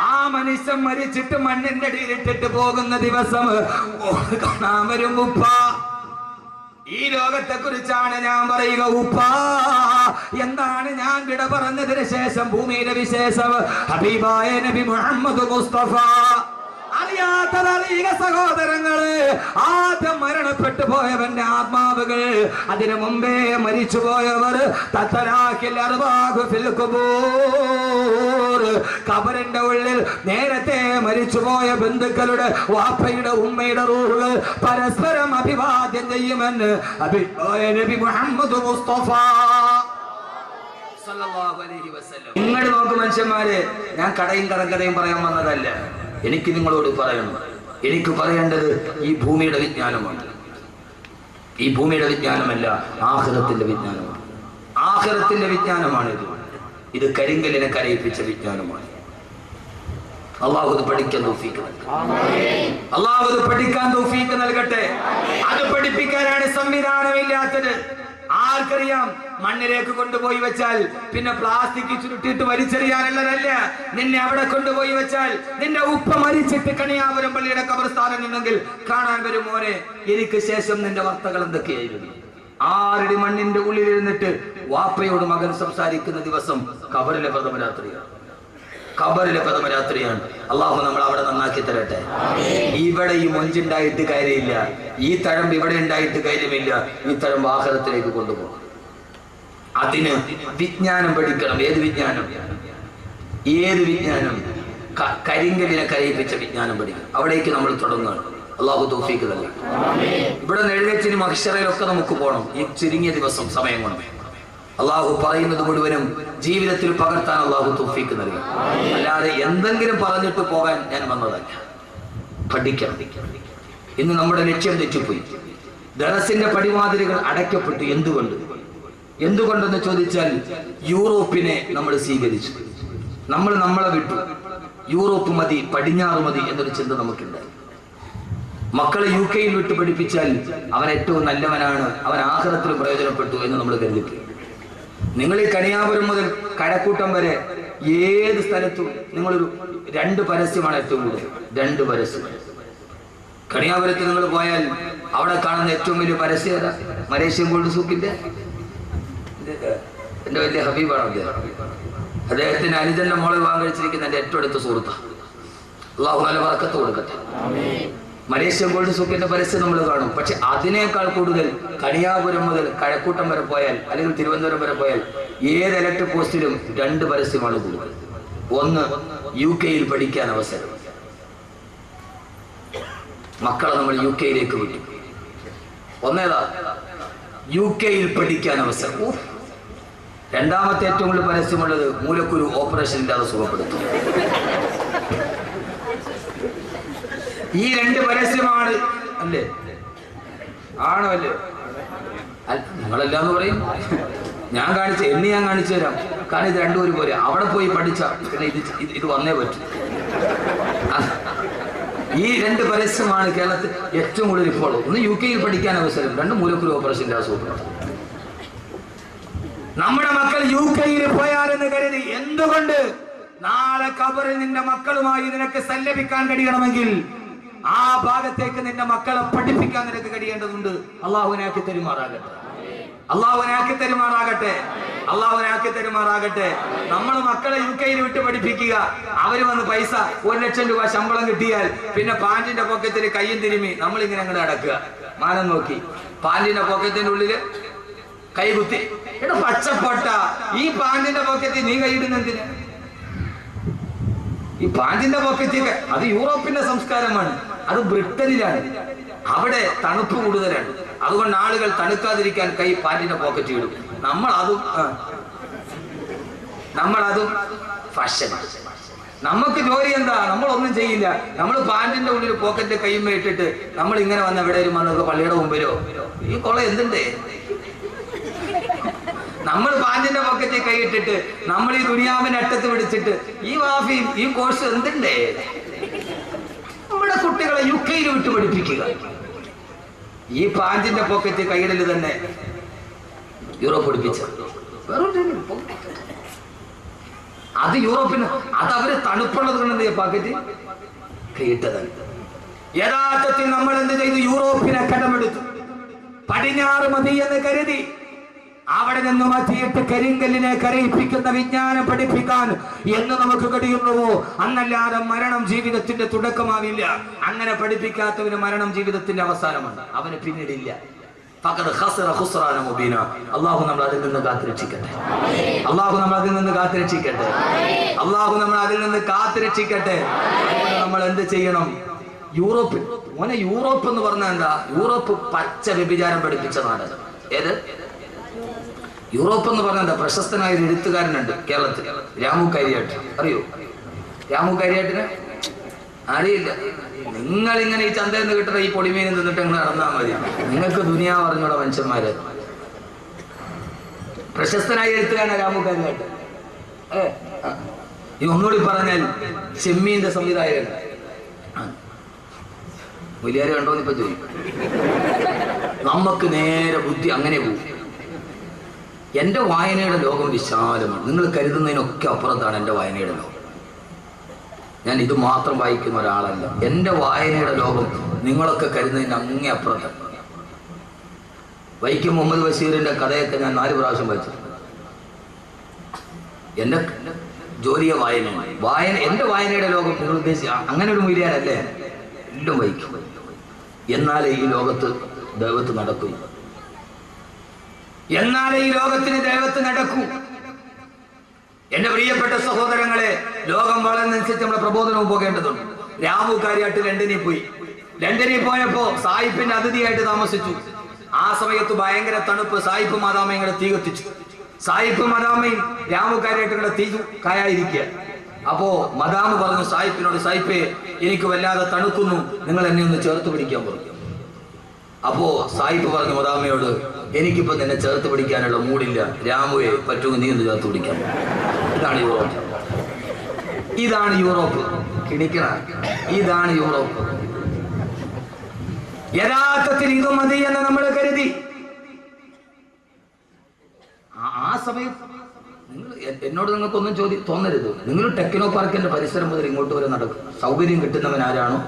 ആ മനുഷ്യൻ മരിച്ചിട്ട് മണ്ണിന്റെ അടിയിലിട്ടിട്ട് പോകുന്ന ദിവസം കാണാൻ വരും ഉപ്പ. ഈ ലോകത്തെ കുറിച്ചാണ് ഞാൻ പറയുക. ഉപ്പ എന്താണ് ഞാൻ വിട പറഞ്ഞതിന് ശേഷം ഭൂമിയിലെ വിശേഷം? ഹബീബായ നബി മുഹമ്മദ് മുസ്തഫ. അറിയാത്തതറിയുക സഹോദരങ്ങള്, ആദ്യം മരണപ്പെട്ടു പോയവന്റെ ആത്മാവുകൾ, അതിനു മുമ്പേ മരിച്ചു പോയവർ കബറിന്റെ ഉള്ളിൽ നേരത്തെ മരിച്ചുപോയ ബന്ധുക്കളുടെ വാപ്പയുടെ ഉമ്മയുടെ റൂഹുകൾ പരസ്പരം അഭിവാദ്യം ചെയ്യുമെന്ന് ഹബീബായ നബി മുഹമ്മദ് മുസ്തഫ. നിങ്ങൾ നോക്ക് മനുഷ്യന്മാരെ, ഞാൻ കടയും കടക്കഥയും പറയാൻ വന്നതല്ല. എനിക്ക് നിങ്ങളോട് പറയണം, എനിക്ക് പറയേണ്ടത് ഈ ഭൂമിയുടെ വിജ്ഞാനമാണ്. ഈ ഭൂമിയുടെ വിജ്ഞാനമല്ല, ആഖിറത്തിന്റെ വിജ്ഞാനമാണ്. ആഖിറത്തിന്റെ വിജ്ഞാനമാണിത്. ഇത് കരിങ്കലിനെ കരയിപ്പിച്ച വിജ്ഞാനമാണ്. അല്ലാഹു ഇത് പഠിക്കാൻ തൗഫീഖ് നൽകട്ടെ. അല്ലാഹു ഇത് പഠിക്കാൻ തൗഫീഖ് നൽകട്ടെ. അത് പഠിപ്പിക്കാനാണ് സംവിധാനമില്ലാത്തത്. ആർക്കറിയാം? മണ്ണിലേക്ക് കൊണ്ടുപോയി വെച്ചാൽ പിന്നെ പ്ലാസ്റ്റിക് ചുരുട്ടിട്ട് വലിച്ചെറിയാനുള്ളതല്ല. നിന്നെ അവിടെ കൊണ്ടുപോയി വെച്ചാൽ നിന്റെ ഉപ്പ മരിച്ചിട്ട് കണിയാപുരം പള്ളിയുടെ ഖബർസ്ഥാനം ഉണ്ടെങ്കിൽ കാണാൻ വരും, മോനെ എനിക്ക് ശേഷം നിന്റെ വാർത്തകൾ എന്തൊക്കെയായിരുന്നു. 6 അടി മണ്ണിന്റെ ഉള്ളിലിരുന്നിട്ട് വാപ്പയോട് മകൻ സംസാരിക്കുന്ന ദിവസം ഖബറിലെ പ്രഥമരാത്രിയാണ്. ഖബറിലെ പ്രഥമരാത്രിയാണ്. അള്ളാഹു നമ്മൾ അവിടെ നന്നാക്കി തരട്ടെ. ഇവിടെ ഈ മൊഞ്ചുണ്ടായിട്ട് കാര്യമില്ല, ഈ തഴമ്പ് ഇവിടെ ഉണ്ടായിട്ട് കാര്യമില്ല. ഈ തഴമ്പ് ആഖിറത്തിലേക്ക് കൊണ്ടുപോകും. അതിന് വിജ്ഞാനം പഠിക്കണം. ഏത് വിജ്ഞാനം? ഏത് വിജ്ഞാനം? കരിങ്കലിനെ കരയിപ്പിച്ച വിജ്ഞാനം പഠിക്കണം. അവിടേക്ക് നമ്മൾ തുടങ്ങുകയാണ്. അള്ളാഹു തൗഫീഖ് നൽകി. ഇവിടെ എഴുന്നേറ്റിനും അക്ഷരയിലൊക്കെ നമുക്ക് പോകണം. ഈ ചുരുങ്ങിയ ദിവസം സമയം കൊണ്ട് അള്ളാഹു പറയുന്നത് മുഴുവനും ജീവിതത്തിൽ പകർത്താൻ അള്ളാഹു തൗഫീഖ് നൽകി. അല്ലാതെ എന്തെങ്കിലും പറഞ്ഞിട്ട് പോകാൻ ഞാൻ വന്നതല്ല. പഠിക്കണം. ഇന്ന് നമ്മുടെ ലക്ഷ്യം തെറ്റിപ്പോയി. ദറസിന്റെ പടിവാതിലുകൾ അടയ്ക്കപ്പെട്ടു. എന്തുകൊണ്ടെന്ന് ചോദിച്ചാൽ യൂറോപ്പിനെ നമ്മൾ സ്വീകരിച്ചു. നമ്മളെ വിട്ടു. യൂറോപ്പ് മതി, പടിഞ്ഞാറ് മതി എന്നൊരു ചിന്ത നമുക്കുണ്ട്. മക്കളെ UK വിട്ട് പഠിപ്പിച്ചാൽ അവൻ ഏറ്റവും നല്ലവനാണ്, അവൻ ആഖിറത്തിൽ പ്രയോജനപ്പെട്ടു എന്ന് നമ്മൾ കരുതി. നിങ്ങൾ ഈ കണിയാപുരം മുതൽ കഴക്കൂട്ടം വരെ ഏത് സ്ഥലത്തും നിങ്ങളൊരു 2 പരസ്യമാണ് ഏറ്റവും കൂടുതൽ. 2 പരസ്യം. കണിയാപുരത്ത് നിങ്ങൾ പോയാൽ അവിടെ കാണുന്ന ഏറ്റവും വലിയ പരസ്യം ഏതാ? മലേഷ്യൻ ഗോൾഡ് സൂക്കിന്റെ എന്റെ വലിയ ഹബീബാണ് അദ്ദേഹം. അദ്ദേഹത്തിന് അനുജന്റെ മോളെ വിവാഹം കഴിച്ചിരിക്കുന്ന എന്റെ ഏറ്റവും അടുത്ത സുഹൃത്താണ്. അള്ളാഹു നല്ല ബർക്കത്ത് കൊടുക്കട്ടെ. മലേഷ്യൻ ഗോൾഡ് സൂക്കിന്റെ പരസ്യം നമ്മൾ കാണും. പക്ഷെ അതിനേക്കാൾ കൂടുതൽ കണിയാപുരം മുതൽ കഴക്കൂട്ടം വരെ പോയാൽ അല്ലെങ്കിൽ തിരുവനന്തപുരം വരെ പോയാൽ ഏത് ഇലക്ട്രിക് പോസ്റ്റിലും 2 പരസ്യമാണ് കൂടുതൽ. ഒന്ന്, UK പഠിക്കാൻ അവസരം. മക്കളെ നമ്മൾ UK വിട്ടു. ഒന്നേതാ? UK പഠിക്കാൻ അവസരം. രണ്ടാമത്തെ ഏറ്റവും കൂടുതൽ പരസ്യമുള്ളത് മൂലക്കുരു ഓപ്പറേഷൻ ഇല്ലാതെ സുഖപ്പെടുത്തും. ഈ 2 പരസ്യമാണ്. അല്ലേ? ആണോ? അല്ലേ? നിങ്ങളെല്ലാന്ന് പറയും. ഞാൻ കാണിച്ചു തരാം. കാരണം ഇത് 2 ഒരുപോലെ. അവിടെ പോയി പഠിച്ച പിന്നെ ഇത് വന്നേ പറ്റും. ഈ രണ്ട് പരസ്യമാണ് കേരളത്തിൽ ഏറ്റവും കൂടുതൽ ഇപ്പോൾ. ഒന്ന് UK പഠിക്കാൻ അവസരം, രണ്ട് മൂലക്കുരു ഓപ്പറേഷന്റെ അസുഖം. നമ്മുടെ മക്കൾ UK പോയാലെന്ന് കരുതി എന്തുകൊണ്ട് നാളെ ഖബറിൽ നിന്റെ മക്കളുമായി നിനക്ക് സല്ലപിക്കാൻ കഴിയണമെങ്കിൽ ആ ഭാഗത്തേക്ക് നിന്റെ മക്കളെ പഠിപ്പിക്കാൻ നിനക്ക് കഴിയേണ്ടതുണ്ട്. അള്ളാഹുവിനാക്കി തരുമാറാകട്ടെ, അള്ളാഹുവിനാക്കി തരുമാറാകട്ടെ, അള്ളാഹുവിനാക്കി തരുമാറാകട്ടെ. നമ്മൾ മക്കളെ UK വിട്ട് പഠിപ്പിക്കുക. അവര് വന്ന് പൈസ 1 ലക്ഷം രൂപ ശമ്പളം കിട്ടിയാൽ പിന്നെ പാന്റിന്റെ പോക്കറ്റിൽ കയ്യും തിരുമി നമ്മളിങ്ങനെ അങ്ങോട്ട് അടക്കുക. മാനം നോക്കി പാന്റിന്റെ പോക്കറ്റിന്റെ ഉള്ളില് കൈകുത്തി. എടാ പച്ചപ്പൊട്ട, ഈ പാന്റിന്റെ പോക്കറ്റിൽ നീ കൈയിടുന്നെന്തിന്? ഈ പാന്റിന്റെ പോക്കറ്റ് അത് യൂറോപ്പിന്റെ സംസ്കാരമാണ്, അത് ബ്രിട്ടനിലാണ്. അവിടെ തണുപ്പ് കൂടുതലാണ്, അതുകൊണ്ട് ആളുകൾ തണുക്കാതിരിക്കാൻ കൈ പാന്റിന്റെ പോക്കറ്റ് ഇടും. നമ്മളതും ഫാഷൻ. നമുക്ക് ജോലി എന്താ? നമ്മളൊന്നും ചെയ്യില്ല. നമ്മൾ പാന്റിന്റെ ഉള്ളിൽ പോക്കറ്റ് കൈമ്മ ഇട്ടിട്ട് നമ്മൾ ഇങ്ങനെ വന്ന എവിടെയും വന്നത് പള്ളിയുടെ മുമ്പിലോ ഈ കൊള്ള എന്തുണ്ടേ? നമ്മൾ പാന്റിന്റെ പോക്കറ്റിൽ കൈയിട്ടിട്ട് നമ്മൾ ഈ ദുനിയാവിന്റെ അറ്റത്ത് പിടിച്ചിട്ട് ഈ വാഫിയും ഈ കോഴ്സ് എന്തുണ്ടേ? നമ്മുടെ കുട്ടികളെ UK വിട്ട് പഠിപ്പിക്കുക. ഈ പാന്റിന്റെ പോക്കറ്റ് കൈയിടല് തന്നെ യൂറോപ്പ് പഠിപ്പിച്ച അത് യൂറോപ്പിന്, അത് അവര് തണുപ്പുള്ളത് കൊണ്ട് പോക്കറ്റ് കൈയിട്ടതാണ്. യഥാർത്ഥത്തിൽ നമ്മൾ എന്ത് ചെയ്തു? യൂറോപ്പിനെ കടമെടുത്തു. പടിഞ്ഞാറ് മതി എന്ന് കരുതി അവിടെ നിന്ന് മാറ്റിയിട്ട് കരിങ്കല്ലിനെ കരയിപ്പിക്കുന്ന വിജ്ഞാനം പഠിപ്പിക്കാൻ എന്ന് നമുക്ക് കഴിയുന്നുവോ? അന്നല്ലാതെ മരണം ജീവിതത്തിന്റെ തുടക്കമാവില്ല. അങ്ങനെ പഠിപ്പിക്കാത്തവന് മരണം ജീവിതത്തിന്റെ അവസാനമാണ്, അവന് പിന്നീടില്ല. അള്ളാഹു നമ്മൾ അതിൽ നിന്ന് കാത്തുരക്ഷിക്കട്ടെ, അള്ളാഹു നമ്മൾ അതിൽ നിന്ന് കാത്തുരക്ഷിക്കട്ടെ, അള്ളാഹു നമ്മൾ അതിൽ നിന്ന് കാത്തുരക്ഷിക്കട്ടെ. നമ്മൾ എന്ത് ചെയ്യണം? യൂറോപ്പ് യൂറോപ്പ് എന്ന് പറഞ്ഞാൽ എന്താ? യൂറോപ്പ് പച്ച വ്യഭിചാരം പഠിപ്പിച്ച നാട്. ഏത് യൂറോപ്പ് എന്ന് പറഞ്ഞാൽ എന്താ? പ്രശസ്തനായ ഒരു എഴുത്തുകാരനുണ്ട് കേരളത്തിൽ, രാമു കരിയാട്ട്. അറിയോ രാമു കരിയാട്ടിനെ? അറിയില്ല. നിങ്ങൾ ഇങ്ങനെ ഈ ചന്തയിൽ നിന്ന് കിട്ടുന്ന ഈ പൊടിമീൻ നിന്നിട്ട് നിങ്ങൾ നടന്നാൽ മതി. നിങ്ങൾക്ക് ദുനിയാവ് അറിഞ്ഞൂടെ മനുഷ്യന്മാര്. പ്രശസ്തനായ എഴുത്തുകാരനാ രാമു കരിയാട്ട്. ഈ ഒന്നുകൂടി പറഞ്ഞാൽ ചെമ്മീന്റെ സംവിധായകൻ. വലിയാര് കണ്ടോന്ന് ഇപ്പൊ ചോദിക്കും. നമുക്ക് നേരെ ബുദ്ധി അങ്ങനെ പോകും. എന്റെ വായനയുടെ ലോകം വിശാലമാണ്. നിങ്ങൾ കരുതുന്നതിനൊക്കെ അപ്പുറത്താണ് എന്റെ വായനയുടെ ലോകം. ഞാൻ ഇത് മാത്രം വായിക്കുന്ന ഒരാളല്ല. എന്റെ വായനയുടെ ലോകം നിങ്ങളൊക്കെ കരുതുന്നതിന് അങ്ങേ അപ്പുറത്താണ്. വൈക്കം മുഹമ്മദ് ബഷീറിന്റെ കഥയൊക്കെ ഞാൻ 4 പ്രാവശ്യം വായിച്ചു. എന്റെ ജോലിയെ വായന എന്റെ വായനയുടെ ലോകം നിങ്ങൾ ഉദ്ദേശിച്ച അങ്ങനെ ഒരു മൂല്യാരല്ലേ? എല്ലാം വായിക്കും. എന്നാലേ ഈ ലോകത്ത് ദൈവത്ത് നടക്കും, എന്നാലേ ഈ ലോകത്തിന് ദൈവത്ത് നടക്കൂ. എന്റെ പ്രിയപ്പെട്ട സഹോദരങ്ങളെ, ലോകം വളർന്നനുസരിച്ച് നമ്മുടെ പ്രബോധനവും പോകേണ്ടതുണ്ട്. രാമു കാര്യാട്ട് ലണ്ടനിൽ പോയി. ലണ്ടനിൽ പോയപ്പോ സായിപ്പിന്റെ അതിഥിയായിട്ട് താമസിച്ചു. ആ സമയത്ത് ഭയങ്കര തണുപ്പ്. സായിപ്പ് മാതാമയും കൂടെ തീ കത്തിച്ചു. സായിപ്പ് മദാമയും രാമു കാര്യായിട്ടുള്ള തീ കായായിരിക്കുക. അപ്പോ മദാമ പറഞ്ഞു സായിപ്പിനോട്, സായിപ്പേ എനിക്ക് വല്ലാതെ തണുക്കുന്നു, നിങ്ങൾ എന്നെ ഒന്ന് ചേർത്ത് പിടിക്കാൻ പറഞ്ഞു. അപ്പോ സായിപ്പ് പറഞ്ഞു മദാമയോട്, എനിക്കിപ്പോ നിന്നെ ചേർത്ത് പിടിക്കാനുള്ള മൂടില്ല, രാമുവെ പറ്റുമെങ്കിൽ നീ ഒന്ന് ചേർത്ത് പിടിക്കാൻ. ഇതാണ് യൂറോപ്പ്, ഇതാണ് യൂറോപ്പ്. കിണിക്കണ, ഇതാണ് യൂറോപ്പ്. യഥാർത്ഥത്തിൽ ഇത് മതി എന്ന് നമ്മൾ കരുതി. ആ സമയത്ത് എന്നോട് നിങ്ങൾക്കൊന്നും തോന്നരുത്. നിങ്ങൾ ടെക്നോ പാർക്കിന്റെ പരിസരം മുതൽ ഇങ്ങോട്ട് വരെ നടക്കും. സൗകര്യം കിട്ടുന്നവൻ ആരാണോ?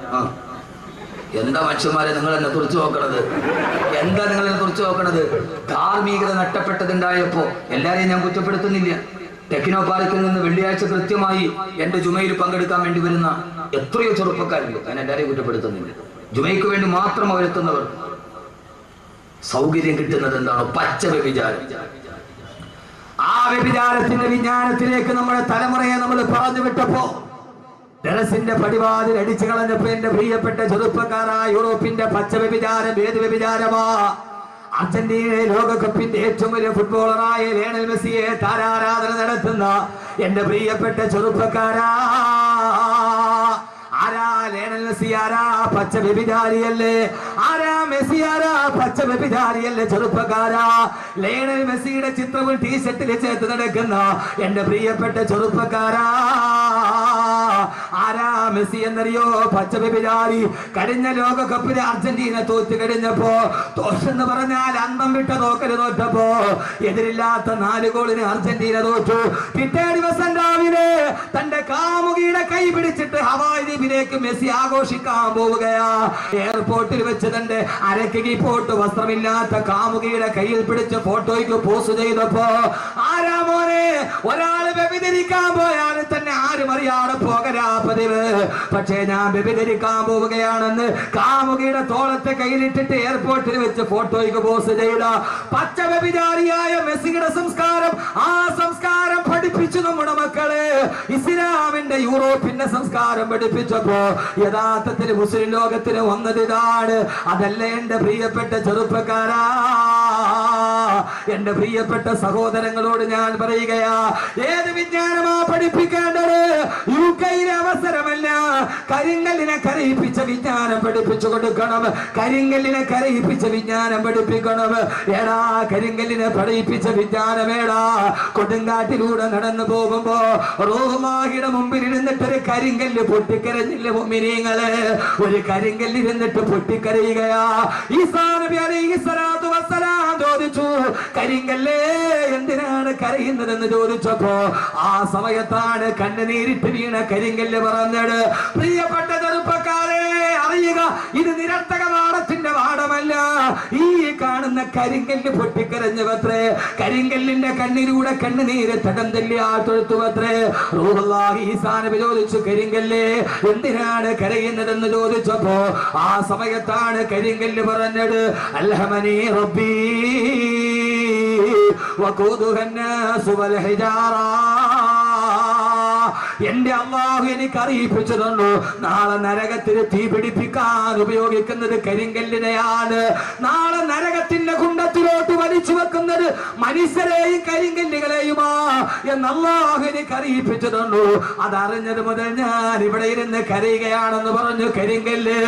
എന്താ മനുഷ്യന്മാരെ നിങ്ങൾ എന്നെ തുറച്ചു നോക്കണത്? എന്താ നിങ്ങൾ എന്നെ തുറച്ചു നോക്കണത്? ധാർമ്മികത നഷ്ടപ്പെട്ടതുണ്ടായപ്പോ എല്ലാരെയും ഞാൻ കുറ്റപ്പെടുത്തുന്നില്ല. ടെക്നോ പാർക്കിൽ നിന്ന് വെള്ളിയാഴ്ച കൃത്യമായി എന്റെ ജുമയിൽ പങ്കെടുക്കാൻ വേണ്ടി വരുന്ന എത്രയോ ചെറുപ്പക്കാരുണ്ട്. ഞാൻ എല്ലാരെയും കുറ്റപ്പെടുത്തുന്നില്ല. ജുമയ്ക്ക് വേണ്ടി മാത്രം അവരെത്തുന്നവർ. സൗകര്യം കിട്ടുന്നത് എന്താണോ? പച്ച വ്യഭിചാരം. ആ വ്യഭിചാരത്തിന്റെ വിജ്ഞാനത്തിലേക്ക് നമ്മുടെ തലമുറയെ നമ്മൾ പറഞ്ഞു വിട്ടപ്പോ ടെറസിന്റെ പടിവാതിൽ അടിച്ചു കളഞ്ഞപ്പോ എന്റെ പ്രിയപ്പെട്ട ചെറുപ്പക്കാരായ യൂറോപ്പിന്റെ പച്ച വ്യഭിചാരം ഏത് വ്യഭിചാരമാ? അർജന്റീനയിലെ ലോകകപ്പിന്റെ ഏറ്റവും വലിയ ഫുട്ബോളറായ ലയണൽ മെസ്സിയെ താരാരാധന നടത്തുന്ന എന്റെ പ്രിയപ്പെട്ട ചെറുപ്പക്കാരാ, ആരാ ലയണൽ മെസ്സി? ആരാ? പച്ച വ്യഭിചാരിയല്ലേ? ആരാ മെസ്സി? ആരാ? പച്ച വ്യഭിചാരിയല്ലേ? ചെറുപ്പക്കാരാ, ലയണൽ മെസ്സിയുടെ ചിത്രവും ടീഷർട്ടിൽ ചേർത്ത് നടക്കുന്ന എന്റെ പ്രിയപ്പെട്ട ചെറുപ്പക്കാരാ, ആരാ മെസ്സി എന്നറിയോ? പച്ച വ്യഭിചാരി. കഴിഞ്ഞ ലോകകപ്പില് അർജന്റീന തോറ്റ് കഴിഞ്ഞപ്പോ, തോറ്റെന്ന് പറഞ്ഞാൽ അന്തം വിട്ട തോക്കല് തോറ്റപ്പോ, എതിരില്ലാത്ത 4 ഗോളിന് അർജന്റീന തോറ്റു. പിറ്റേ ദിവസം രാവിലെ തന്റെ കാമുകിയുടെ കൈ പിടിച്ചിട്ട് ഹവായ് ദ്വീപിലേക്ക് മെസ്സി ആഘോഷിക്കാൻ പോവുകയാ. എയർപോർട്ടിൽ വെച്ച് തന്റെ അരക്കി പോട്ട് വസ്ത്രമില്ലാത്ത കാമുകിയുടെ കയ്യിൽ പിടിച്ച് ഫോട്ടോയ്ക്ക് പോസ്റ്റ് ചെയ്തപ്പോ, ആരാ മോനെ, ഒരാള് വ്യഭിചരിക്കാൻ പോയാൽ തന്നെ ആരും അറിയാതെ പോകരാ പതിവ്. പക്ഷേ ഞാൻ വ്യഭിചരിക്കാൻ പോവുകയാണെന്ന് കാമുകിയുടെ തോളത്തെ കയ്യിലിട്ടിട്ട് എയർപോർട്ടിൽ വെച്ച് ഫോട്ടോയ്ക്ക് പോസ്റ്റ് ചെയ്ത പച്ച വ്യഭിചാരിയായ മെസ്സിയുടെ സംസ്കാരം, ആ സംസ്കാരം പഠിപ്പിച്ചു നമ്മുടെ മക്കളെ. ഇസ്ലാമിന്റെ യൂറോപ്പിന്റെ സംസ്കാരം പഠിപ്പിച്ചപ്പോ യഥാർത്ഥത്തിൽ മുസ്ലിം ലോകത്തിന് വന്നത് ഇതാണ്. അതല്ല എന്റെ പ്രിയപ്പെട്ട ചെറുപ്പക്കാരാ, എന്റെ പ്രിയപ്പെട്ട സഹോദരങ്ങളോട് ഞാൻ പറയുകയാ, ഏത് വിജ്ഞാനമാ പഠിപ്പിക്കേണ്ടത്? യുകെയിലെ അവസരമല്ല, കരിങ്കല്ലിനെ കരയിപ്പിച്ച വിജ്ഞാനം പഠിപ്പിച്ചു കൊടുക്കണം. കരിങ്കല്ലിനെ കരയിപ്പിച്ച വിജ്ഞാനം പഠിപ്പിക്കണം. ഏടാ കരിങ്കല്ലിനെ പഠിപ്പിച്ച വിജ്ഞാനമേടാ? കൊടുങ്കാട്ടിലൂടെ നടന്നു പോകുമ്പോ റൂഹുമാഹിയുടെ മുമ്പിൽ ഇരുന്നിട്ടൊരു കരിങ്കല്ല് പൊട്ടിക്കരഞ്ഞില്ല മുഅ്മിനീങ്ങളെ? ഒരു കരിങ്കല്ലിരുന്നിട്ട് പൊട്ടിക്കരയുകയാ. ഈസാ നബി അലൈഹിസ്സലാത്തു വസ്സലാം ചോദിച്ചു, കരിങ്കല്ലേ എന്തിനാണ് കരയുന്നതെന്ന് ചോദിച്ചപ്പോ ആ സമയത്താണ് കണ്ണുനീരിട്ട് വീണ കരിങ്കല്ല് പറഞ്ഞത്, പ്രിയപ്പെട്ട ചെറുപ്പക്കാരെ അറിയുക, ഇത് നിരർത്ഥക വാടത്തിന്റെ വാടമല്ല. ഈ കാണുന്ന കരിങ്കല്ല് പൊട്ടിക്കരഞ്ഞവത്രേ. കരിങ്കല്ലിന്റെ കണ്ണിലൂടെ കണ്ണുനീര് തടന്തല്ലിയാ തൊഴുത്തുവത്രേ. റൂഹുല്ലാഹി ഈസാ നബി ചോദിച്ചു, കരിങ്കല്ലേ എന്തിനാണ് കരയുന്നതെന്ന് ചോദിച്ചപ്പോ ആ സമയത്താണ് കരിങ്കല്ല് പറഞ്ഞത്, അൽഹമനി റബ്ബി വഖൂദുഹ അന്നാസു വൽ ഹിജാറ. എന്റെ അല്ലാഹു എനിക്ക് അറിയിപ്പിച്ചു തന്നു, നാളെ നരകത്തിൽ തീ പിടിപ്പിക്കാൻ ഉപയോഗിക്കുന്നത് കരിങ്കല്ലിനെയാണ്. നാളെ നരകത്തിന്റെ കുണ്ടത്തിലോട്ട് വലിച്ചു വെക്കുന്നത് മനുഷ്യരെയും കരിങ്കല്ലുകളെയുമാ എന്ന് അല്ലാഹു എനിക്ക് അറിയിപ്പിച്ചു തന്നു. അതറിഞ്ഞത് മുതൽ ഞാൻ ഇവിടെ ഇരുന്ന് കരയുകയാണെന്ന് പറഞ്ഞു കരിങ്കല്ല്.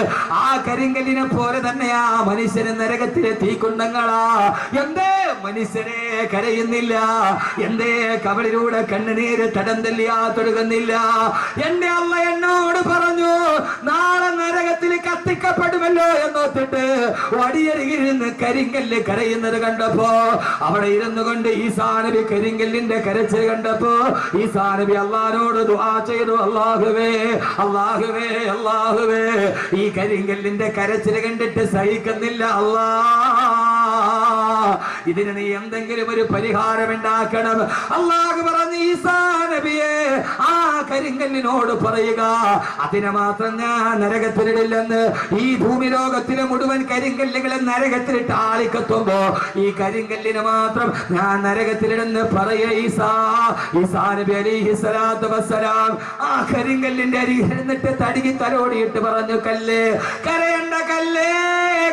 ആ കരിങ്കല്ലിനെ പോലെ തന്നെയാ മനുഷ്യന് നരകത്തിലെ തീക്കുണ്ടങ്ങളാ. എന്തേ മനുഷ്യരെ കരയുന്നില്ല? എന്തേ കവളിലൂടെ കണ്ണുനീര് തടന്തല്ലിയാ തൊഴുകുന്നില്ല? എന്റെ അള്ള എന്നോട് പറഞ്ഞു, നാളെ നരകത്തിൽ കത്തിക്കപ്പെടുമല്ലോ എന്നോത്തിട്ട് വടിയരികിരുന്ന് കരിങ്കല്ല് കരയുന്നത് കണ്ടപ്പോ, അവിടെ ഇരുന്നു കൊണ്ട് ഈസാ നബി കരിങ്കല്ലിന്റെ കരച്ചിൽ കണ്ടപ്പോ ഈസാ നബി അള്ളാഹിനോട് ദുആ ചെയ്തു, അല്ലാഹുവേ അല്ലാഹുവേ അല്ലാഹുവേ, ഈ കരിങ്കല്ലിന്റെ കരച്ചിൽ കണ്ടിട്ട് സഹിക്കുന്നില്ല അല്ലാ, ഇതിന് നീ എന്തെങ്കിലും ഒരു പരിഹാരം ഉണ്ടാക്കണം. അല്ലാഹു പറഞ്ഞു, ഈസാ നബിയെ ആ കരിങ്കല്ലിനോട് പറയുക, അതിനെ മാത്രം ഞാൻ നരകത്തിലിടില്ലെന്ന്. ഈ ഭൂമി ലോകത്തിലെ മുഴുവൻ കരിങ്കല്ലുകളെ നരകത്തിലിട്ട് ആളിക്കത്തുമ്പോ ഈ കരിങ്കല്ലിനെ മാത്രം ഞാൻ നരകത്തിലിടുന്ന് പറയ ഈസാ നബി അലൈഹിസ്സലാത്തു വസ്സലാം ആ കരിങ്കല്ലിന്റെ അരികിൽ ഇരുന്നിട്ട് തടികി തലോടിയിട്ട് പറഞ്ഞു, കല്ലേ കരയണ്ട, കല്ലേ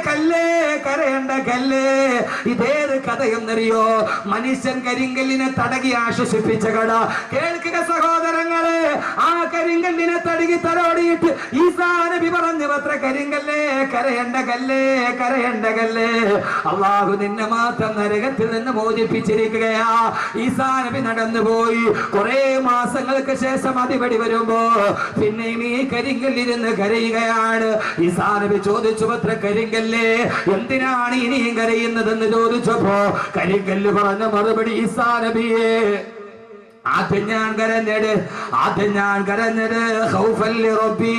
കല്ലേ കരയണ്ട കല്ലേ. ഇതേത് കഥയെന്നറിയോ? മനുഷ്യൻ കരിങ്കല്ലിനെ തടകി ആശ്വസിപ്പിച്ച കഥ. കേൾക്കുക സഹോദരങ്ങളെ, ആ കരിങ്കല്ലിനെ തടകി തലോടിയിട്ട് ഈസാ നബി പറഞ്ഞു, അത്ര കരിങ്കല്ലേ കരയണ്ട കല്ലേ കരയണ്ട കല്ലേ, അല്ലാഹു നിന്നെ മാത്രം നരകത്തിൽ നിന്ന് മോചിപ്പിച്ചിരിക്കുകയാ. ഈസാ നബി നടന്നുപോയി. കുറെ മാസങ്ങൾക്ക് ശേഷം അതിപടി വരുമ്പോ പിന്നെയും ഈ കരിങ്കല്ലിരുന്ന് കരയുകയാണ്. ഈസാ നബി ചോദിച്ചു, അത്ര കരിങ്കല്ലേ എന്തിനാണ് ഇനിയും കരയുന്നതെന്ന് ചോദിച്ചപ്പോ കരിങ്കല്ല് പറഞ്ഞ മറുപടി, ഈസാ നബിയെ ആദ്യം ഞാൻ കരഞ്ഞത് ഖൗഫൻ ലിറബ്ബി,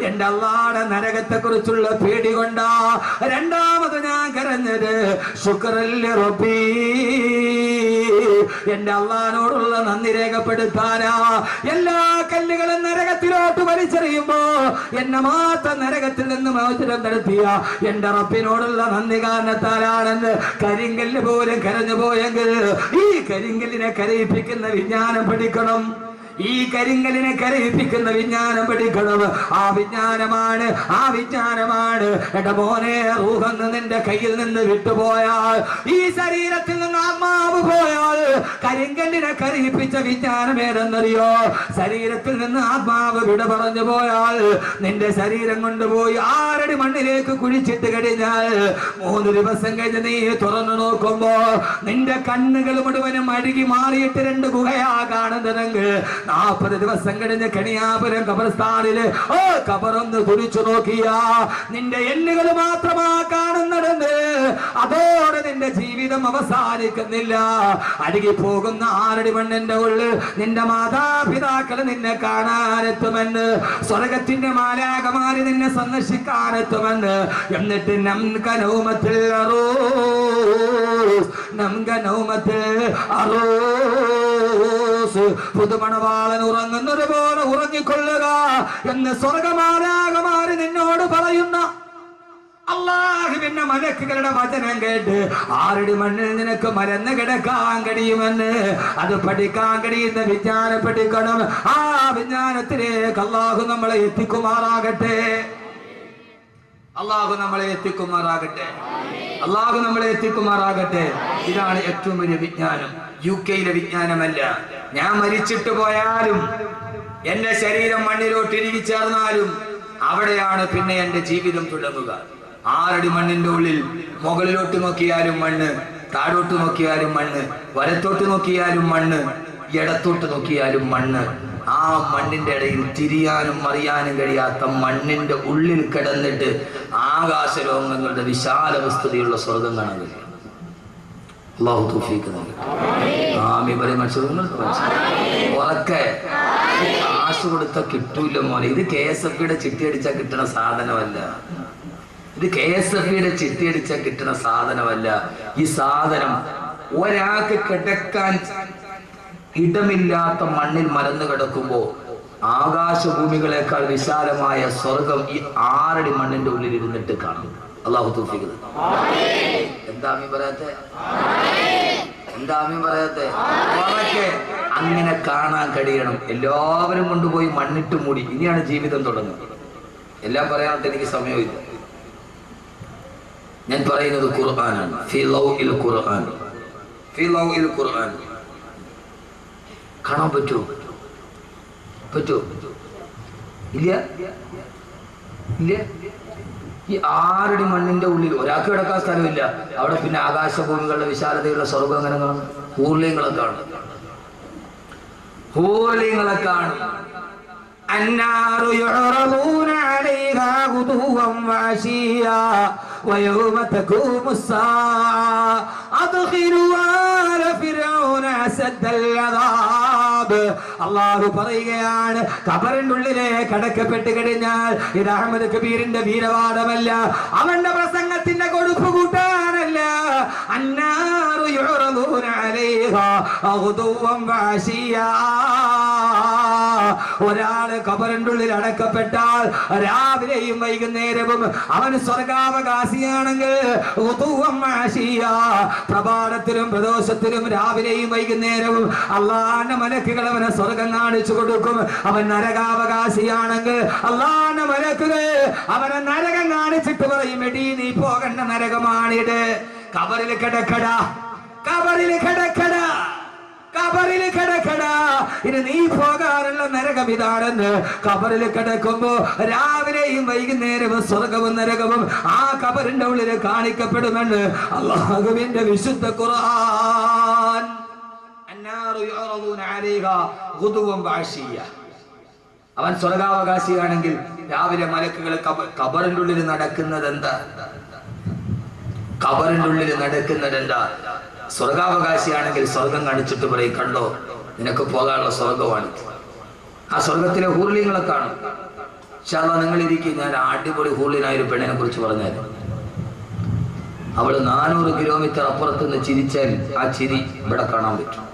എന്റെ അല്ലാഹുവിന്റെ നരകത്തെ കുറിച്ചുള്ള പേടി കൊണ്ടാ. രണ്ടാമത് ഞാൻ കരഞ്ഞത് ശുക്രൻ ലിറബ്ബി, എന്റെ അല്ലാഹുവിനോടുള്ള നന്ദി രേഖപ്പെടുത്താനാ. എല്ലാ കല്ലുകളും നരകത്തിലോട്ട് വലിച്ചെറിയുമ്പോ എന്നെ മാത്രം നരകത്തിൽ നിന്ന് മോചനം നടത്തിയ എന്റെ റബ്ബിനോടുള്ള നന്ദി കാരണത്താലാണെന്ന് കരിങ്കല്ല് പോലും കരഞ്ഞു പോയെങ്കിൽ ഈ കരിങ്കല്ലിനെ കരയിപ്പിക്കുന്ന വിജ്ഞാനം പഠിക്കണം. ഈ കരിങ്കല്ലിനെ കരയിപ്പിക്കുന്ന വിജ്ഞാനം പഠിക്കണം. ആ വിജ്ഞാനമാണ് എന്റെ മോനെ, റൂഹെന്ന് നിന്റെ കയ്യിൽ നിന്ന് വിട്ടുപോയാൽ, ഈ ശരീരത്തിൽ നിന്ന് ആത്മാവ് പോയാൽ, കരിങ്കല്ലിനെ കരയിപ്പിച്ച വിജ്ഞാനം ഏതെന്നറിയോ? ശരീരത്തിൽ നിന്ന് ആത്മാവ് വിട പറഞ്ഞു പോയാൽ നിന്റെ ശരീരം കൊണ്ടുപോയി 6 അടി മണ്ണിലേക്ക് കുഴിച്ചിട്ട് കഴിഞ്ഞാൽ 3 ദിവസം കഴിഞ്ഞ് നീ തുറന്നു നോക്കുമ്പോ നിന്റെ കണ്ണുകൾ മുഴുവനും അഴുകി മാറിയിട്ട് 2 ഗുഹയാ കാണുന്നതെങ്കിൽ 40 ദിവസം കഴിഞ്ഞ് കണിയാപുരം ഖബർസ്ഥാനില് ഖബറൊന്ന് കുഴിച്ചു നോക്കിയാ നിന്റെ എല്ലുകൾ മാത്രമാ കാണുന്നതെന്ന്. അതോടെ നിന്റെ ജീവിതം അവസാനിക്കുന്നില്ല. അഴുകി പോകുന്ന 6 അടി മണ്ണിന്റെ ഉള്ളിൽ നിന്റെ മാതാപിതാക്കൾ നിന്നെ കാണാനെത്തുമെന്ന്, സ്വർഗത്തിന്റെ മാലാകമാര് നിന്നെ സന്ദർശിക്കാനെത്തുമെന്ന്. എന്നിട്ട് പുതുമണവാളൻ ഉറങ്ങുന്നത് പോലെ ഉറങ്ങിക്കൊള്ളുക എന്ന് സ്വർഗമാലാകമാര് നിന്നോട് പറയുന്ന അല്ലാഹുവിന്റെ മലക്കുകളുടെ വചനം കേട്ട് 6 അടി മണ്ണിൽ നിനക്ക് മരന്ന് കിടക്കാൻ കഴിയുമെന്ന്. അത് പഠിക്കാൻ കഴിയുന്ന വിജ്ഞാനം പഠിക്കണം. ആ വിജ്ഞാനത്തിലേക്ക് അല്ലാഹു നമ്മളെ എത്തിക്കുമാറാകട്ടെ. അല്ലാഹു നമ്മളെ എത്തിക്കുമാറാകട്ടെ. അല്ലാഹു നമ്മളെ എത്തിക്കുമാറാകട്ടെ. ഇതാണ് ഏറ്റവും വലിയ വിജ്ഞാനം. UK-യിലെ വിജ്ഞാനമല്ല. ഞാൻ മരിച്ചിട്ട് പോയാലും എന്റെ ശരീരം മണ്ണിലോട്ട് ഇഴുകി ചേർന്നാലും അവിടെയാണ് പിന്നെ എന്റെ ജീവിതം തുടങ്ങുക. 6 അടി മണ്ണിന്റെ ഉള്ളിൽ മുകളിലോട്ട് നോക്കിയാലും മണ്ണ്, താഴോട്ട് നോക്കിയാലും മണ്ണ്, വലത്തോട്ട് നോക്കിയാലും മണ്ണ്, ഇടത്തോട്ട് നോക്കിയാലും മണ്ണ്. ആ മണ്ണിന്റെ ഇടയിൽ തിരിയാനും മറിയാനും കഴിയാത്ത മണ്ണിന്റെ ഉള്ളിൽ കിടന്നിട്ട് ആകാശലോകങ്ങളുടെ വിശാല വസ്തുതയുള്ള സ്വർഗം കാണാൻ കഴിയും. അല്ലാഹു തൗഫീഖ് നൽകട്ടെ. ആമീൻ പറയും. ഉറക്കെ കാശ് കൊടുത്ത കിട്ടൂല മോനെ. ഇത് KSFBയുടെ ചിട്ടി അടിച്ചാൽ കിട്ടുന്ന സാധനമല്ല. ഇത് KSFBയുടെ ചിട്ടി അടിച്ചാൽ കിട്ടുന്ന സാധനമല്ല. ഈ സാധനം ഒരാൾക്ക് കിടക്കാൻ ഇടമില്ലാത്ത മണ്ണിൽ മലന്ന് കിടക്കുമ്പോ ആകാശഭൂമികളെക്കാൾ വിശാലമായ സ്വർഗം ഈ 6 അടി മണ്ണിന്റെ ഉള്ളിൽ ഇരുന്നിട്ട് കാണും. അല്ലാഹു തൗഫീഖ്. എന്താ ആമീൻ പറയാത്തെ? എന്താ ആമീൻ പറയാത്തെ? അങ്ങനെ കാണാൻ കഴിയണം. എല്ലാവരും കൊണ്ടുപോയി മണ്ണിട്ട് മൂടി. ഇനിയാണ് ജീവിതം തുടങ്ങുന്നത്. എല്ലാം പറയാനായിട്ട് എനിക്ക് സമയമില്ല. ഞാൻ പറയുന്നത് ഖുർആനാണ്. ഫീ ലൗഇൽ ഖുർആൻ, ഫീ ലൗഇൽ ഖുർആൻ. കാണാൻ പറ്റുമോ? ഇല്ല ഇല്ല. ഈ 6 അടി മണ്ണിന്റെ ഉള്ളിൽ ഒരാൾക്ക് കിടക്കാൻ സ്ഥലമില്ല. അവിടെ പിന്നെ ആകാശഭൂമികളുടെ വിശാലതയുള്ള സ്വർഗം എങ്ങനെ കാണും? ഹൂർലിങ്ങളെ കാണും. النار يعرضون عليها غدوا وعشيا ويوم تقوم الساعة أدخلوا آل فرعون أشد العذاب. അല്ലാഹു പറയുകയാണ്, ഖബറിന്റെ ഉള്ളിലേക്ക് അടക്കപ്പെട്ട് കഴിഞ്ഞാൽ ഇത് അഹ്മദ് കബീറിന്റെ വീരവാദമല്ല, അവന്റെ പ്രസംഗത്തിന്റെ കൊടുപ്പ് കൂട്ടാനല്ല. അന്നാറു യുറദൂന അലൈഹാ ഗുദുവൻ വഅശിയാ. ഒരാള് ഖബറിന്റെ ഉള്ളിൽ അടക്കപ്പെട്ടാൽ രാവിലെയും വൈകുന്നേരവും അവൻ സ്വർഗാവകാശിയാണെങ്കിൽ പ്രഭാതത്തിലും പ്രദോഷത്തിലും രാവിലെയും വൈകുന്നേരവും അള്ളാന്റെ മലക്കുകൾ അവനെ സ്വർഗം കാണിച്ചു കൊടുക്കും. അവൻ നരകാവകാശിയാണെങ്കിൽ അള്ളാന്റെ മലക്കുകൾ അവനെ നരകം കാണിച്ചിട്ട് പറയും, എടീ നീ പോകേണ്ട നരകമാണിത്. ഖബറിൽ കിടക്കടാ, ഖബറിൽ കിടക്കടാ, ഖബറിൽ കിടക്കടാ, ഇനി നീ പോകാറുള്ള നരകം ഇതാണെന്ന്. ഖബറിൽ കിടക്കുമ്പോ രാവിലെയും വൈകുന്നേരവും സ്വർഗവും നരകവും ആ ഖബറിന്റെ ഉള്ളിൽ കാണിക്കപ്പെടുമെന്ന് അല്ലാഹുവിന്റെ വിശുദ്ധ ഖുർആൻ. അന്നാറു യുറദൂന അലൈഹാ ഗുദുവൻ വഅശിയ. അവൻ സ്വർഗാവകാശിയാണെങ്കിൽ രാവിലെ മലക്കുകൾ ഖബറിന്റെ ഉള്ളിൽ നടക്കുന്നത് എന്താ? ഖബറിന്റെ ഉള്ളിൽ നടക്കുന്നത് എന്താ? സ്വർഗാവകാശിയാണെങ്കിൽ സ്വർഗം കാണിച്ചിട്ട് പറയും, കണ്ടോ നിനക്ക് പോകാനുള്ള സ്വർഗമാണ്. ആ സ്വർഗത്തിലെ ഹൂർലിങ്ങളെ കാണും. ഇൻഷാല്ലാഹ് നിങ്ങൾ ഇരിക്കും. ഞാൻ അടിപൊളി ഹൂർലിനായ ഒരു പെണ്ണിനെ കുറിച്ച് പറഞ്ഞാൽ, അവള് 400 കിലോമീറ്റർ അപ്പുറത്ത് നിന്ന് ചിരിച്ചാൽ ആ ചിരി ഇവിടെ കാണാൻ പറ്റും.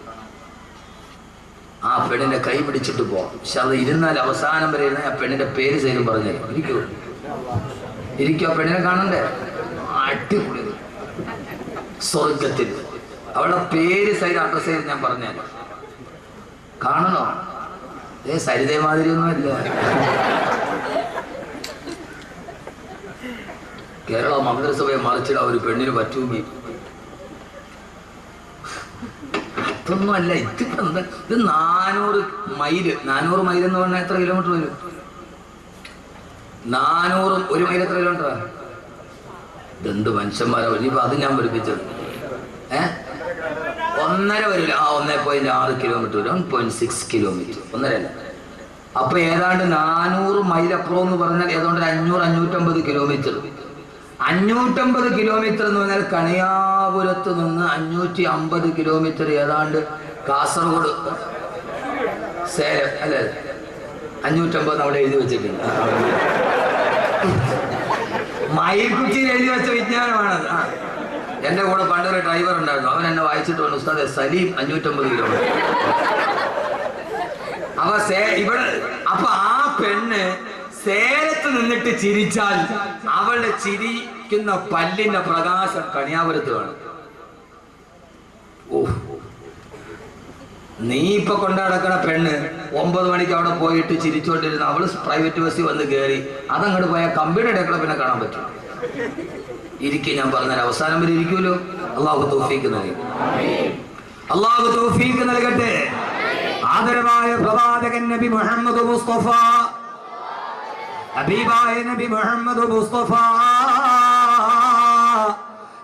ആ പെണ്ണിന്റെ കൈ പിടിച്ചിട്ട് പോവാം. ഇൻഷാല്ലാഹ് ഇരുന്നാൽ അവസാനം വരെ ആ പെണ്ണിന്റെ പേര് സൈലും പറഞ്ഞാൽ ഇരിക്കൂ. ആ പെണ്ണിനെ കാണണ്ടേ? അടിപൊളി സ്വർഗത്തിൽ അവളുടെ പേര് സൈഡ് അഡ്രസ് ചെയ്ത് ഞാൻ പറഞ്ഞാൽ കാണണോ? സരിതേ മാതിരിയൊന്നുമല്ല. കേരള മന്ത്രിസഭയെ മറിച്ചിട ഒരു പെണ്ണിന് പറ്റൂങ്ങി. അതൊന്നും അല്ല. ഇത് 400 മൈല്. 400 മൈൽ എന്ന് പറഞ്ഞാൽ എത്ര കിലോമീറ്റർ വരും? 400 1 മൈൽ എത്ര കിലോമീറ്ററാ? ഇതെന്ത് മനുഷ്യന്മാരാ. ഇനിയിപ്പോ അത് ഞാൻ പഠിപ്പിച്ചത്. 1.5 വരില്ല, 1.6 കിലോമീറ്റർ, 1.6 കിലോമീറ്റർ, 1.5. അപ്പൊ ഏതാണ്ട് 400 മൈൽ അപ്പുറം എന്ന് പറഞ്ഞാൽ ഏതാണ്ട് 500-550 കിലോമീറ്റർ. 550 കിലോമീറ്റർ എന്ന് പറഞ്ഞാൽ കണിയാപുരത്ത് നിന്ന് 550 കിലോമീറ്റർ ഏതാണ്ട് കാസർഗോഡ് സേലം അല്ലേ? 550 അവിടെ എഴുതി വെച്ചിട്ടുണ്ട്. മയിൽക്കുറ്റിയിൽ എഴുതി വെച്ച വിജ്ഞാനമാണത്. എന്റെ കൂടെ പണ്ടൊരു ഡ്രൈവർ ഉണ്ടായിരുന്നു. അവൻ എന്നെ വായിച്ചിട്ട് പറഞ്ഞു, ഉസ്താദെ സലീം 550 കിലോമീറ്റർ. അപ്പൊ ആ പെണ്ണ് സേലത്ത് നിന്നിട്ട് ചിരിച്ചാൽ അവളുടെ ചിരിക്കുന്ന പല്ലിന്റെ പ്രകാശം കണിയാപുരത്ത് കാണും. ഓ, നീ ഇപ്പൊ കൊണ്ടടക്കണ പെണ്ണ് 9 മണിക്ക് അവിടെ പോയിട്ട് ചിരിച്ചോണ്ടിരുന്ന അവള് പ്രൈവറ്റ് ബസ്സിൽ വന്ന് കയറി അതങ്ങോട്ട് പോയാൽ കമ്പിയുടെ ഇടയ്ക്കുള്ള പിന്നെ കാണാൻ പറ്റും. ഇരിക്കും, ഞാൻ പറഞ്ഞാൽ അവസാനം വരെ ഇരിക്കുമല്ലോ. അള്ളാഹു തൗഫീഖ് നൽകി, അള്ളാഹു തൗഫീഖ് നൽകട്ടെ. ആദരവായ പ്രവാചകൻ നബി മുഹമ്മദ് മുസ്തഫ, ഹബീബായ നബി മുഹമ്മദ് മുസ്തഫ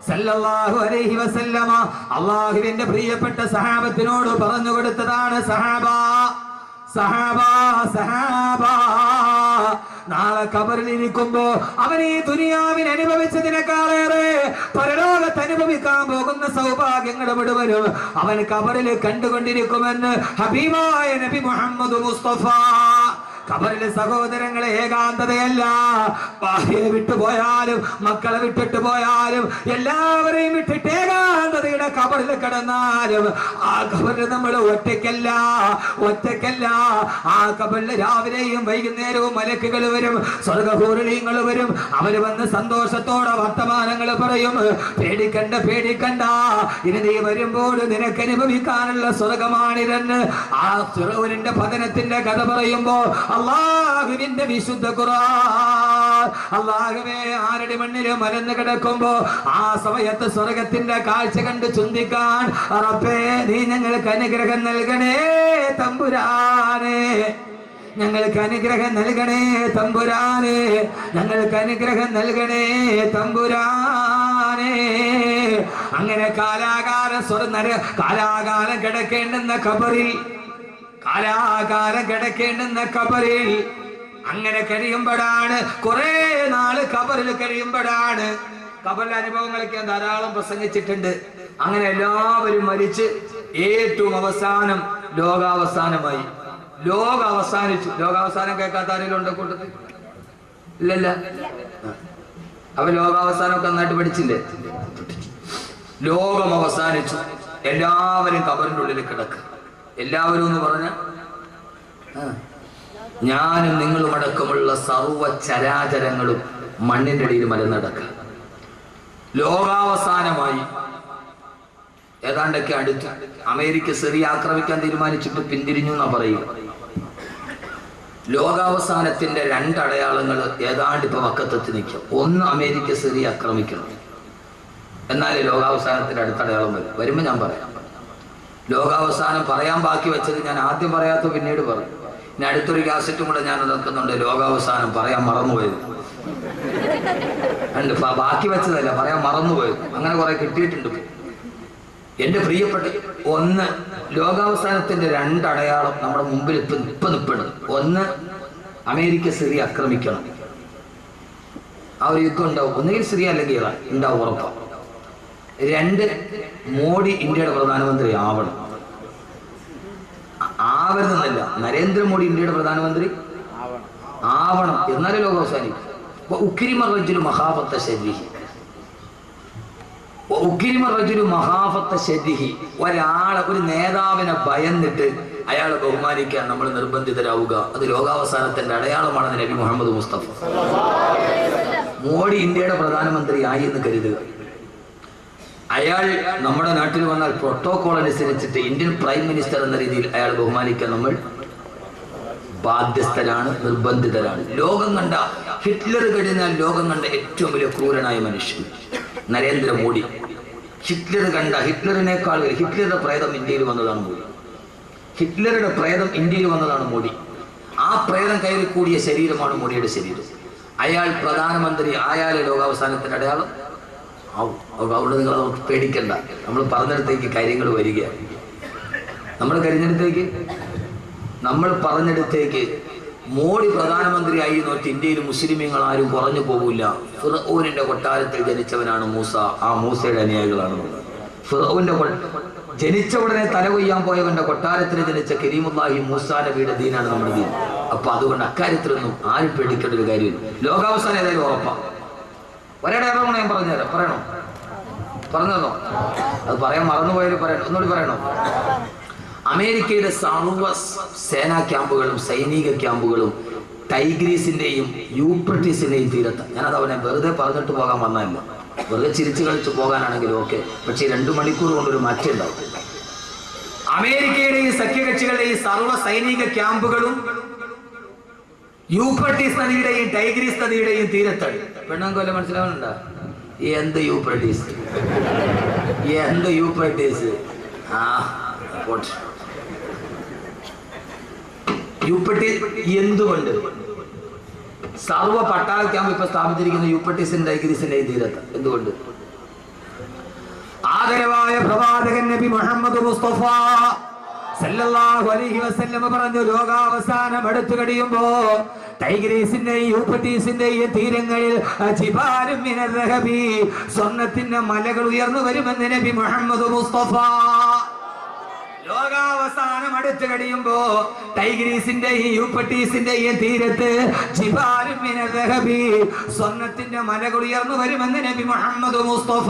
സല്ലല്ലാഹു അലൈഹി വസല്ലമ അല്ലാഹുവിന്റെ പ്രിയപ്പെട്ട സഹാബത്തിനോട് പറഞ്ഞു കൊടുത്തതാണ്, സഹാബാ സഹാബാ സഹാബാ, നാളെ ഖബറിൽ ഇരിക്കുമ്പോ അവൻ ഈ ദുനിയാവിൽ അനുഭവിച്ചതിനേക്കാളേറെ പരലോകത്ത് അനുഭവിക്കാൻ പോകുന്ന സൗഭാഗ്യങ്ങൾ മുഴുവനും അവൻ ഖബറിൽ കണ്ടുകൊണ്ടിരിക്കുമെന്ന് ഹബീബായ നബി മുഹമ്മദ് മുസ്തഫ. ഖബറിലെ സഹോദരങ്ങളെ ഏകാന്തതയല്ല, ഭാര്യയെ വിട്ടുപോയാലും മക്കളെ വിട്ടിട്ട് പോയാലും എല്ലാവരെയും വിട്ടിട്ട് ഏകാന്തതയുടെ ഖബറിൽ കിടന്നാലും ആ ഖബറിൽ നമ്മൾ ഒറ്റയ്ക്കല്ല. ആ ഖബറിൽ രാവിലെയും വൈകുന്നേരവും മലക്കുകൾ വരും, സ്വർഗ്ഗഹൂറിലീങ്ങൾ വരും. അവര് വന്ന് സന്തോഷത്തോടെ വർത്തമാനങ്ങൾ പറയും. പേടിക്കണ്ട, ഇനി നീ വരുമ്പോൾ നിനക്ക് അനുഭവിക്കാനുള്ള സ്വർഗമാണിതെന്ന് ആ ഫിറൗനിന്റെ പതനത്തിന്റെ കഥ പറയുമ്പോ അല്ലാഹുവിന്റെ വിശുദ്ധ ഖുർആൻ, അല്ലാഹുവേ ആരുടെ മണ്ണില് മരന്ന് കിടക്കുമ്പോ ആ സമയത്ത് സ്വർഗത്തിന്റെ കാഴ്ച കണ്ട് ചിന്തിക്കാൻ, റബ്ബേ നീ ഞങ്ങൾക്ക് അനുഗ്രഹം നൽകണേ തമ്പുരാനെ, ഞങ്ങൾക്ക് അനുഗ്രഹം നൽകണേ തമ്പുരാനെ, ഞങ്ങൾക്ക് അനുഗ്രഹം നൽകണേ തമ്പുരാനെ. അങ്ങനെ കാലാകാലം കിടക്കേണ്ടുന്ന ഖബറിൽ, കാലാകാലം കിടക്കേണ്ടുന്ന ഖബറിൽ അങ്ങനെ കഴിയുമ്പോഴാണ്, കുറെ നാള് ഖബറിൽ കഴിയുമ്പോഴാണ്. ഖബറിലെ അനുഭവങ്ങളൊക്കെ ഞാൻ ധാരാളം പ്രസംഗിച്ചിട്ടുണ്ട്. അങ്ങനെ എല്ലാവരും മരിച്ച് ഏറ്റവും അവസാനം ലോകാവസാനമായി. ലോകം അവസാനിച്ചു. ലോകാവസാനം കേൾക്കാത്ത ആരെങ്കിലും ഉണ്ടോ കൂട്ടത്തിൽ? ഇല്ലല്ല. അപ്പൊ ലോകാവസാനമൊക്കെ നന്നായിട്ട് പഠിച്ചില്ലേ? ലോകം അവസാനിച്ചു. എല്ലാവരും ഖബറിന്റെ ഉള്ളിൽ കിടക്കുക. എല്ലാവരും എന്ന് പറഞ്ഞ ഞാനും നിങ്ങളും അടക്കമുള്ള സർവ്വ ചരാചരങ്ങളും മണ്ണിന്റെ അടിയിൽ മലന്നടക്കുക. ലോകാവസാനമായി. ഏതാണ്ടൊക്കെ അടുത്ത് അമേരിക്ക സിറിയ ആക്രമിക്കാൻ തീരുമാനിച്ചിട്ട് പിന്തിരിഞ്ഞു എന്നാ പറയുക. ലോകാവസാനത്തിന്റെ 2 അടയാളങ്ങൾ ഏതാണ്ട് ഇപ്പൊ വക്കത്തെത്തി നിൽക്കും. ഒന്ന്, അമേരിക്ക സിറിയ ആക്രമിക്കണം. എന്നാലേ ലോകാവസാനത്തിന്റെ അടുത്ത അടയാളം വരുമ്പോ ഞാൻ പറയാം. ലോകാവസാനം പറയാൻ ബാക്കി വെച്ചത് ഞാൻ ആദ്യം പറയാത്ത പിന്നീട് പറയും. ഇനി അടുത്തൊരു കാസറ്റും കൂടെ ഞാൻ ഇറക്കുന്നുണ്ട്, ലോകാവസാനം പറയാൻ മറന്നുപോയത്. ബാക്കി വെച്ചതല്ല, പറയാൻ മറന്നുപോയത്. അങ്ങനെ കുറെ കിട്ടിയിട്ടുണ്ട്. എന്റെ പ്രിയപ്പെട്ട, ഒന്ന്, ലോകാവസാനത്തിന്റെ 2 അടയാളം നമ്മുടെ മുമ്പിൽ ഇപ്പൊ നിൽപ്പുണ്ട്. ഒന്ന്, അമേരിക്ക സിറിയ ആക്രമിക്കണം. ആ ഒരു യുദ്ധം ഉണ്ടാവും. ഒന്നുകിൽ സിറിയ അല്ലെങ്കിൽ ഇറാൻ ഉണ്ടാവും, ഉറപ്പാണ്. 2, മോഡി ഇന്ത്യയുടെ പ്രധാനമന്ത്രി ആവണം. ആവരുന്നല്ല, നരേന്ദ്രമോദി ഇന്ത്യയുടെ പ്രധാനമന്ത്രി ആവണം. എന്നാലേ ലോകം അവസാനിക്കും. ഒരാളെ, ഒരു നേതാവിനെ ഭയന്നിട്ട് അയാളെ ബഹുമാനിക്കാൻ നമ്മൾ നിർബന്ധിതരാവുക, അത് ലോകാവസാനത്തിന്റെ അടയാളമാണെന്ന് നബി മുഹമ്മദ് മുസ്തഫ. മോഡി ഇന്ത്യയുടെ പ്രധാനമന്ത്രി ആയി എന്ന് കരുതുക. അയാൾ നമ്മുടെ നാട്ടിൽ വന്നാൽ പ്രോട്ടോകോൾ അനുസരിച്ചിട്ട് ഇന്ത്യൻ പ്രൈം മിനിസ്റ്റർ എന്ന രീതിയിൽ അയാൾ ബഹുമാനിക്കാൻ നമ്മൾ ബാധ്യസ്ഥരാണ്, നിർബന്ധിതരാണ്. ലോകം കണ്ട, ഹിറ്റ്ലർ കഴിഞ്ഞാൽ ലോകം കണ്ട ഏറ്റവും വലിയ ക്രൂരനായ മനുഷ്യൻ നരേന്ദ്രമോദി. ഹിറ്റ്ലറിനേക്കാൾ ഹിറ്റ്ലറുടെ പ്രേതം ഇന്ത്യയിൽ വന്നതാണ് മോദി. ഹിറ്റ്ലറുടെ പ്രേതം ഇന്ത്യയിൽ വന്നതാണ് മോദി. ആ പ്രേതം കയറി കൂടിയ ശരീരമാണ് മോദിയുടെ ശരീരം. അയാൾ പ്രധാനമന്ത്രി ആയാലും ലോകാവസാനത്തിന്റെ അടയാളം അവിടെ നിങ്ങൾ പേടിക്കണ്ട, നമ്മൾ പറഞ്ഞിടത്തേക്ക് കാര്യങ്ങൾ വരിക. നമ്മൾ പറഞ്ഞിടത്തേക്ക് മോഡി പ്രധാനമന്ത്രിയായി നോറ്റ് ഇന്ത്യയിൽ മുസ്ലിമീങ്ങൾ ആരും കുറഞ്ഞു പോകില്ല. ഫിർഔനിന്റെ കൊട്ടാരത്തിൽ ജനിച്ചവനാണ് മൂസ, ആ മൂസയുടെ അനുയായികളാണ്. ഫിർഔന്റെ ജനിച്ച ഉടനെ തല കൊയ്യാൻ പോയവന്റെ കൊട്ടാരത്തിൽ ജനിച്ച കരീമുല്ലാഹി മൂസാ നബിയുടെ ദീനാണ് നമ്മുടെ ദീൻ. അപ്പൊ അതുകൊണ്ട് അക്കാര്യത്തിലൊന്നും ആരും പേടിക്കേണ്ട ഒരു കാര്യമില്ല. ലോകാവസാനം ഏതായാലും ഉറപ്പാ. ഒരേടെ ഇറങ്ങണം, ഞാൻ പറഞ്ഞുതരാം. പറഞ്ഞോ അത് പറയാൻ മറന്നുപോയാലും പറയണം, ഒന്നുകൂടി പറയണോ? അമേരിക്കയുടെ സർവ്വ സേനാ ക്യാമ്പുകളും സൈനിക ക്യാമ്പുകളും ടൈഗ്രീസിന്റെയും യൂഫ്രട്ടീസിന്റെയും തീരത്ത്. ഞാനത് അവനെ വെറുതെ പറഞ്ഞിട്ട് പോകാൻ വന്നതല്ല, വെറുതെ ചിരിച്ചു കളിച്ച് പോകാനാണെങ്കിലും ഓക്കെ. പക്ഷേ 2 മണിക്കൂർ കൊണ്ടൊരു മാറ്റം ഉണ്ടാവും. അമേരിക്കയുടെയും സഖ്യകക്ഷികളുടെയും സർവ്വ സൈനിക ക്യാമ്പുകളും യൂഫ്രട്ടീസ് നദിയുടെയും ടൈഗ്രീസ് നദിയുടെയും തീരത്താണ്. പെണ്ണാങ്കോല മനസ്സിലാവുന്നുണ്ടോ? എന്ത് യൂഫ്രട്ടീസ്? എന്തുകൊണ്ട് സർവ്വ പട്ടാള ക്യാമ്പ് ഇപ്പൊ സ്ഥാപിച്ചിരിക്കുന്ന യൂഫ്രട്ടീസിന്റെ ടൈഗ്രീസിന്റെ തീരത്ത്? എന്തുകൊണ്ട്? ആദരവായ പ്രവാചകൻ നബി മുഹമ്മദ് മുസ്തഫ സല്ലല്ലാഹു അലൈഹി വസല്ലം പറഞ്ഞു, ലോകാവസാനം അടുത്തു കഴിയുമ്പോ ടൈഗ്രീസിന്റെയും യൂഫ്രട്ടീസിന്റെയും തീരങ്ങളിൽ ജിബാലും മിനർ റഹബി, സ്വർണ്ണത്തിന്റെ മലകൾ ഉയർന്നു വരുമെന്ന് നബി മുഹമ്മദ് മുസ്തഫ. ലോകാവസാനം അടുത്തു കഴിയുമ്പോ ടൈഗ്രീസിന്റെയും യൂഫ്രട്ടീസിന്റെയും തീരത്ത് ജിബാലും മിനർ റഹബി, സ്വർണ്ണത്തിന്റെ മലകൾ ഉയർന്നു വരുമെന്ന് നബി മുഹമ്മദ് മുസ്തഫ.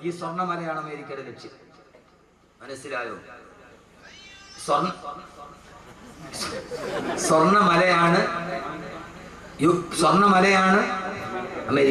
ഈ സ്വർണ്ണമലയാണ് അമേരിക്കയുടെ ലക്ഷ്യം. മനസ്സിലായോ? സ്വർണ്ണമലയാണ് അമേരിക്ക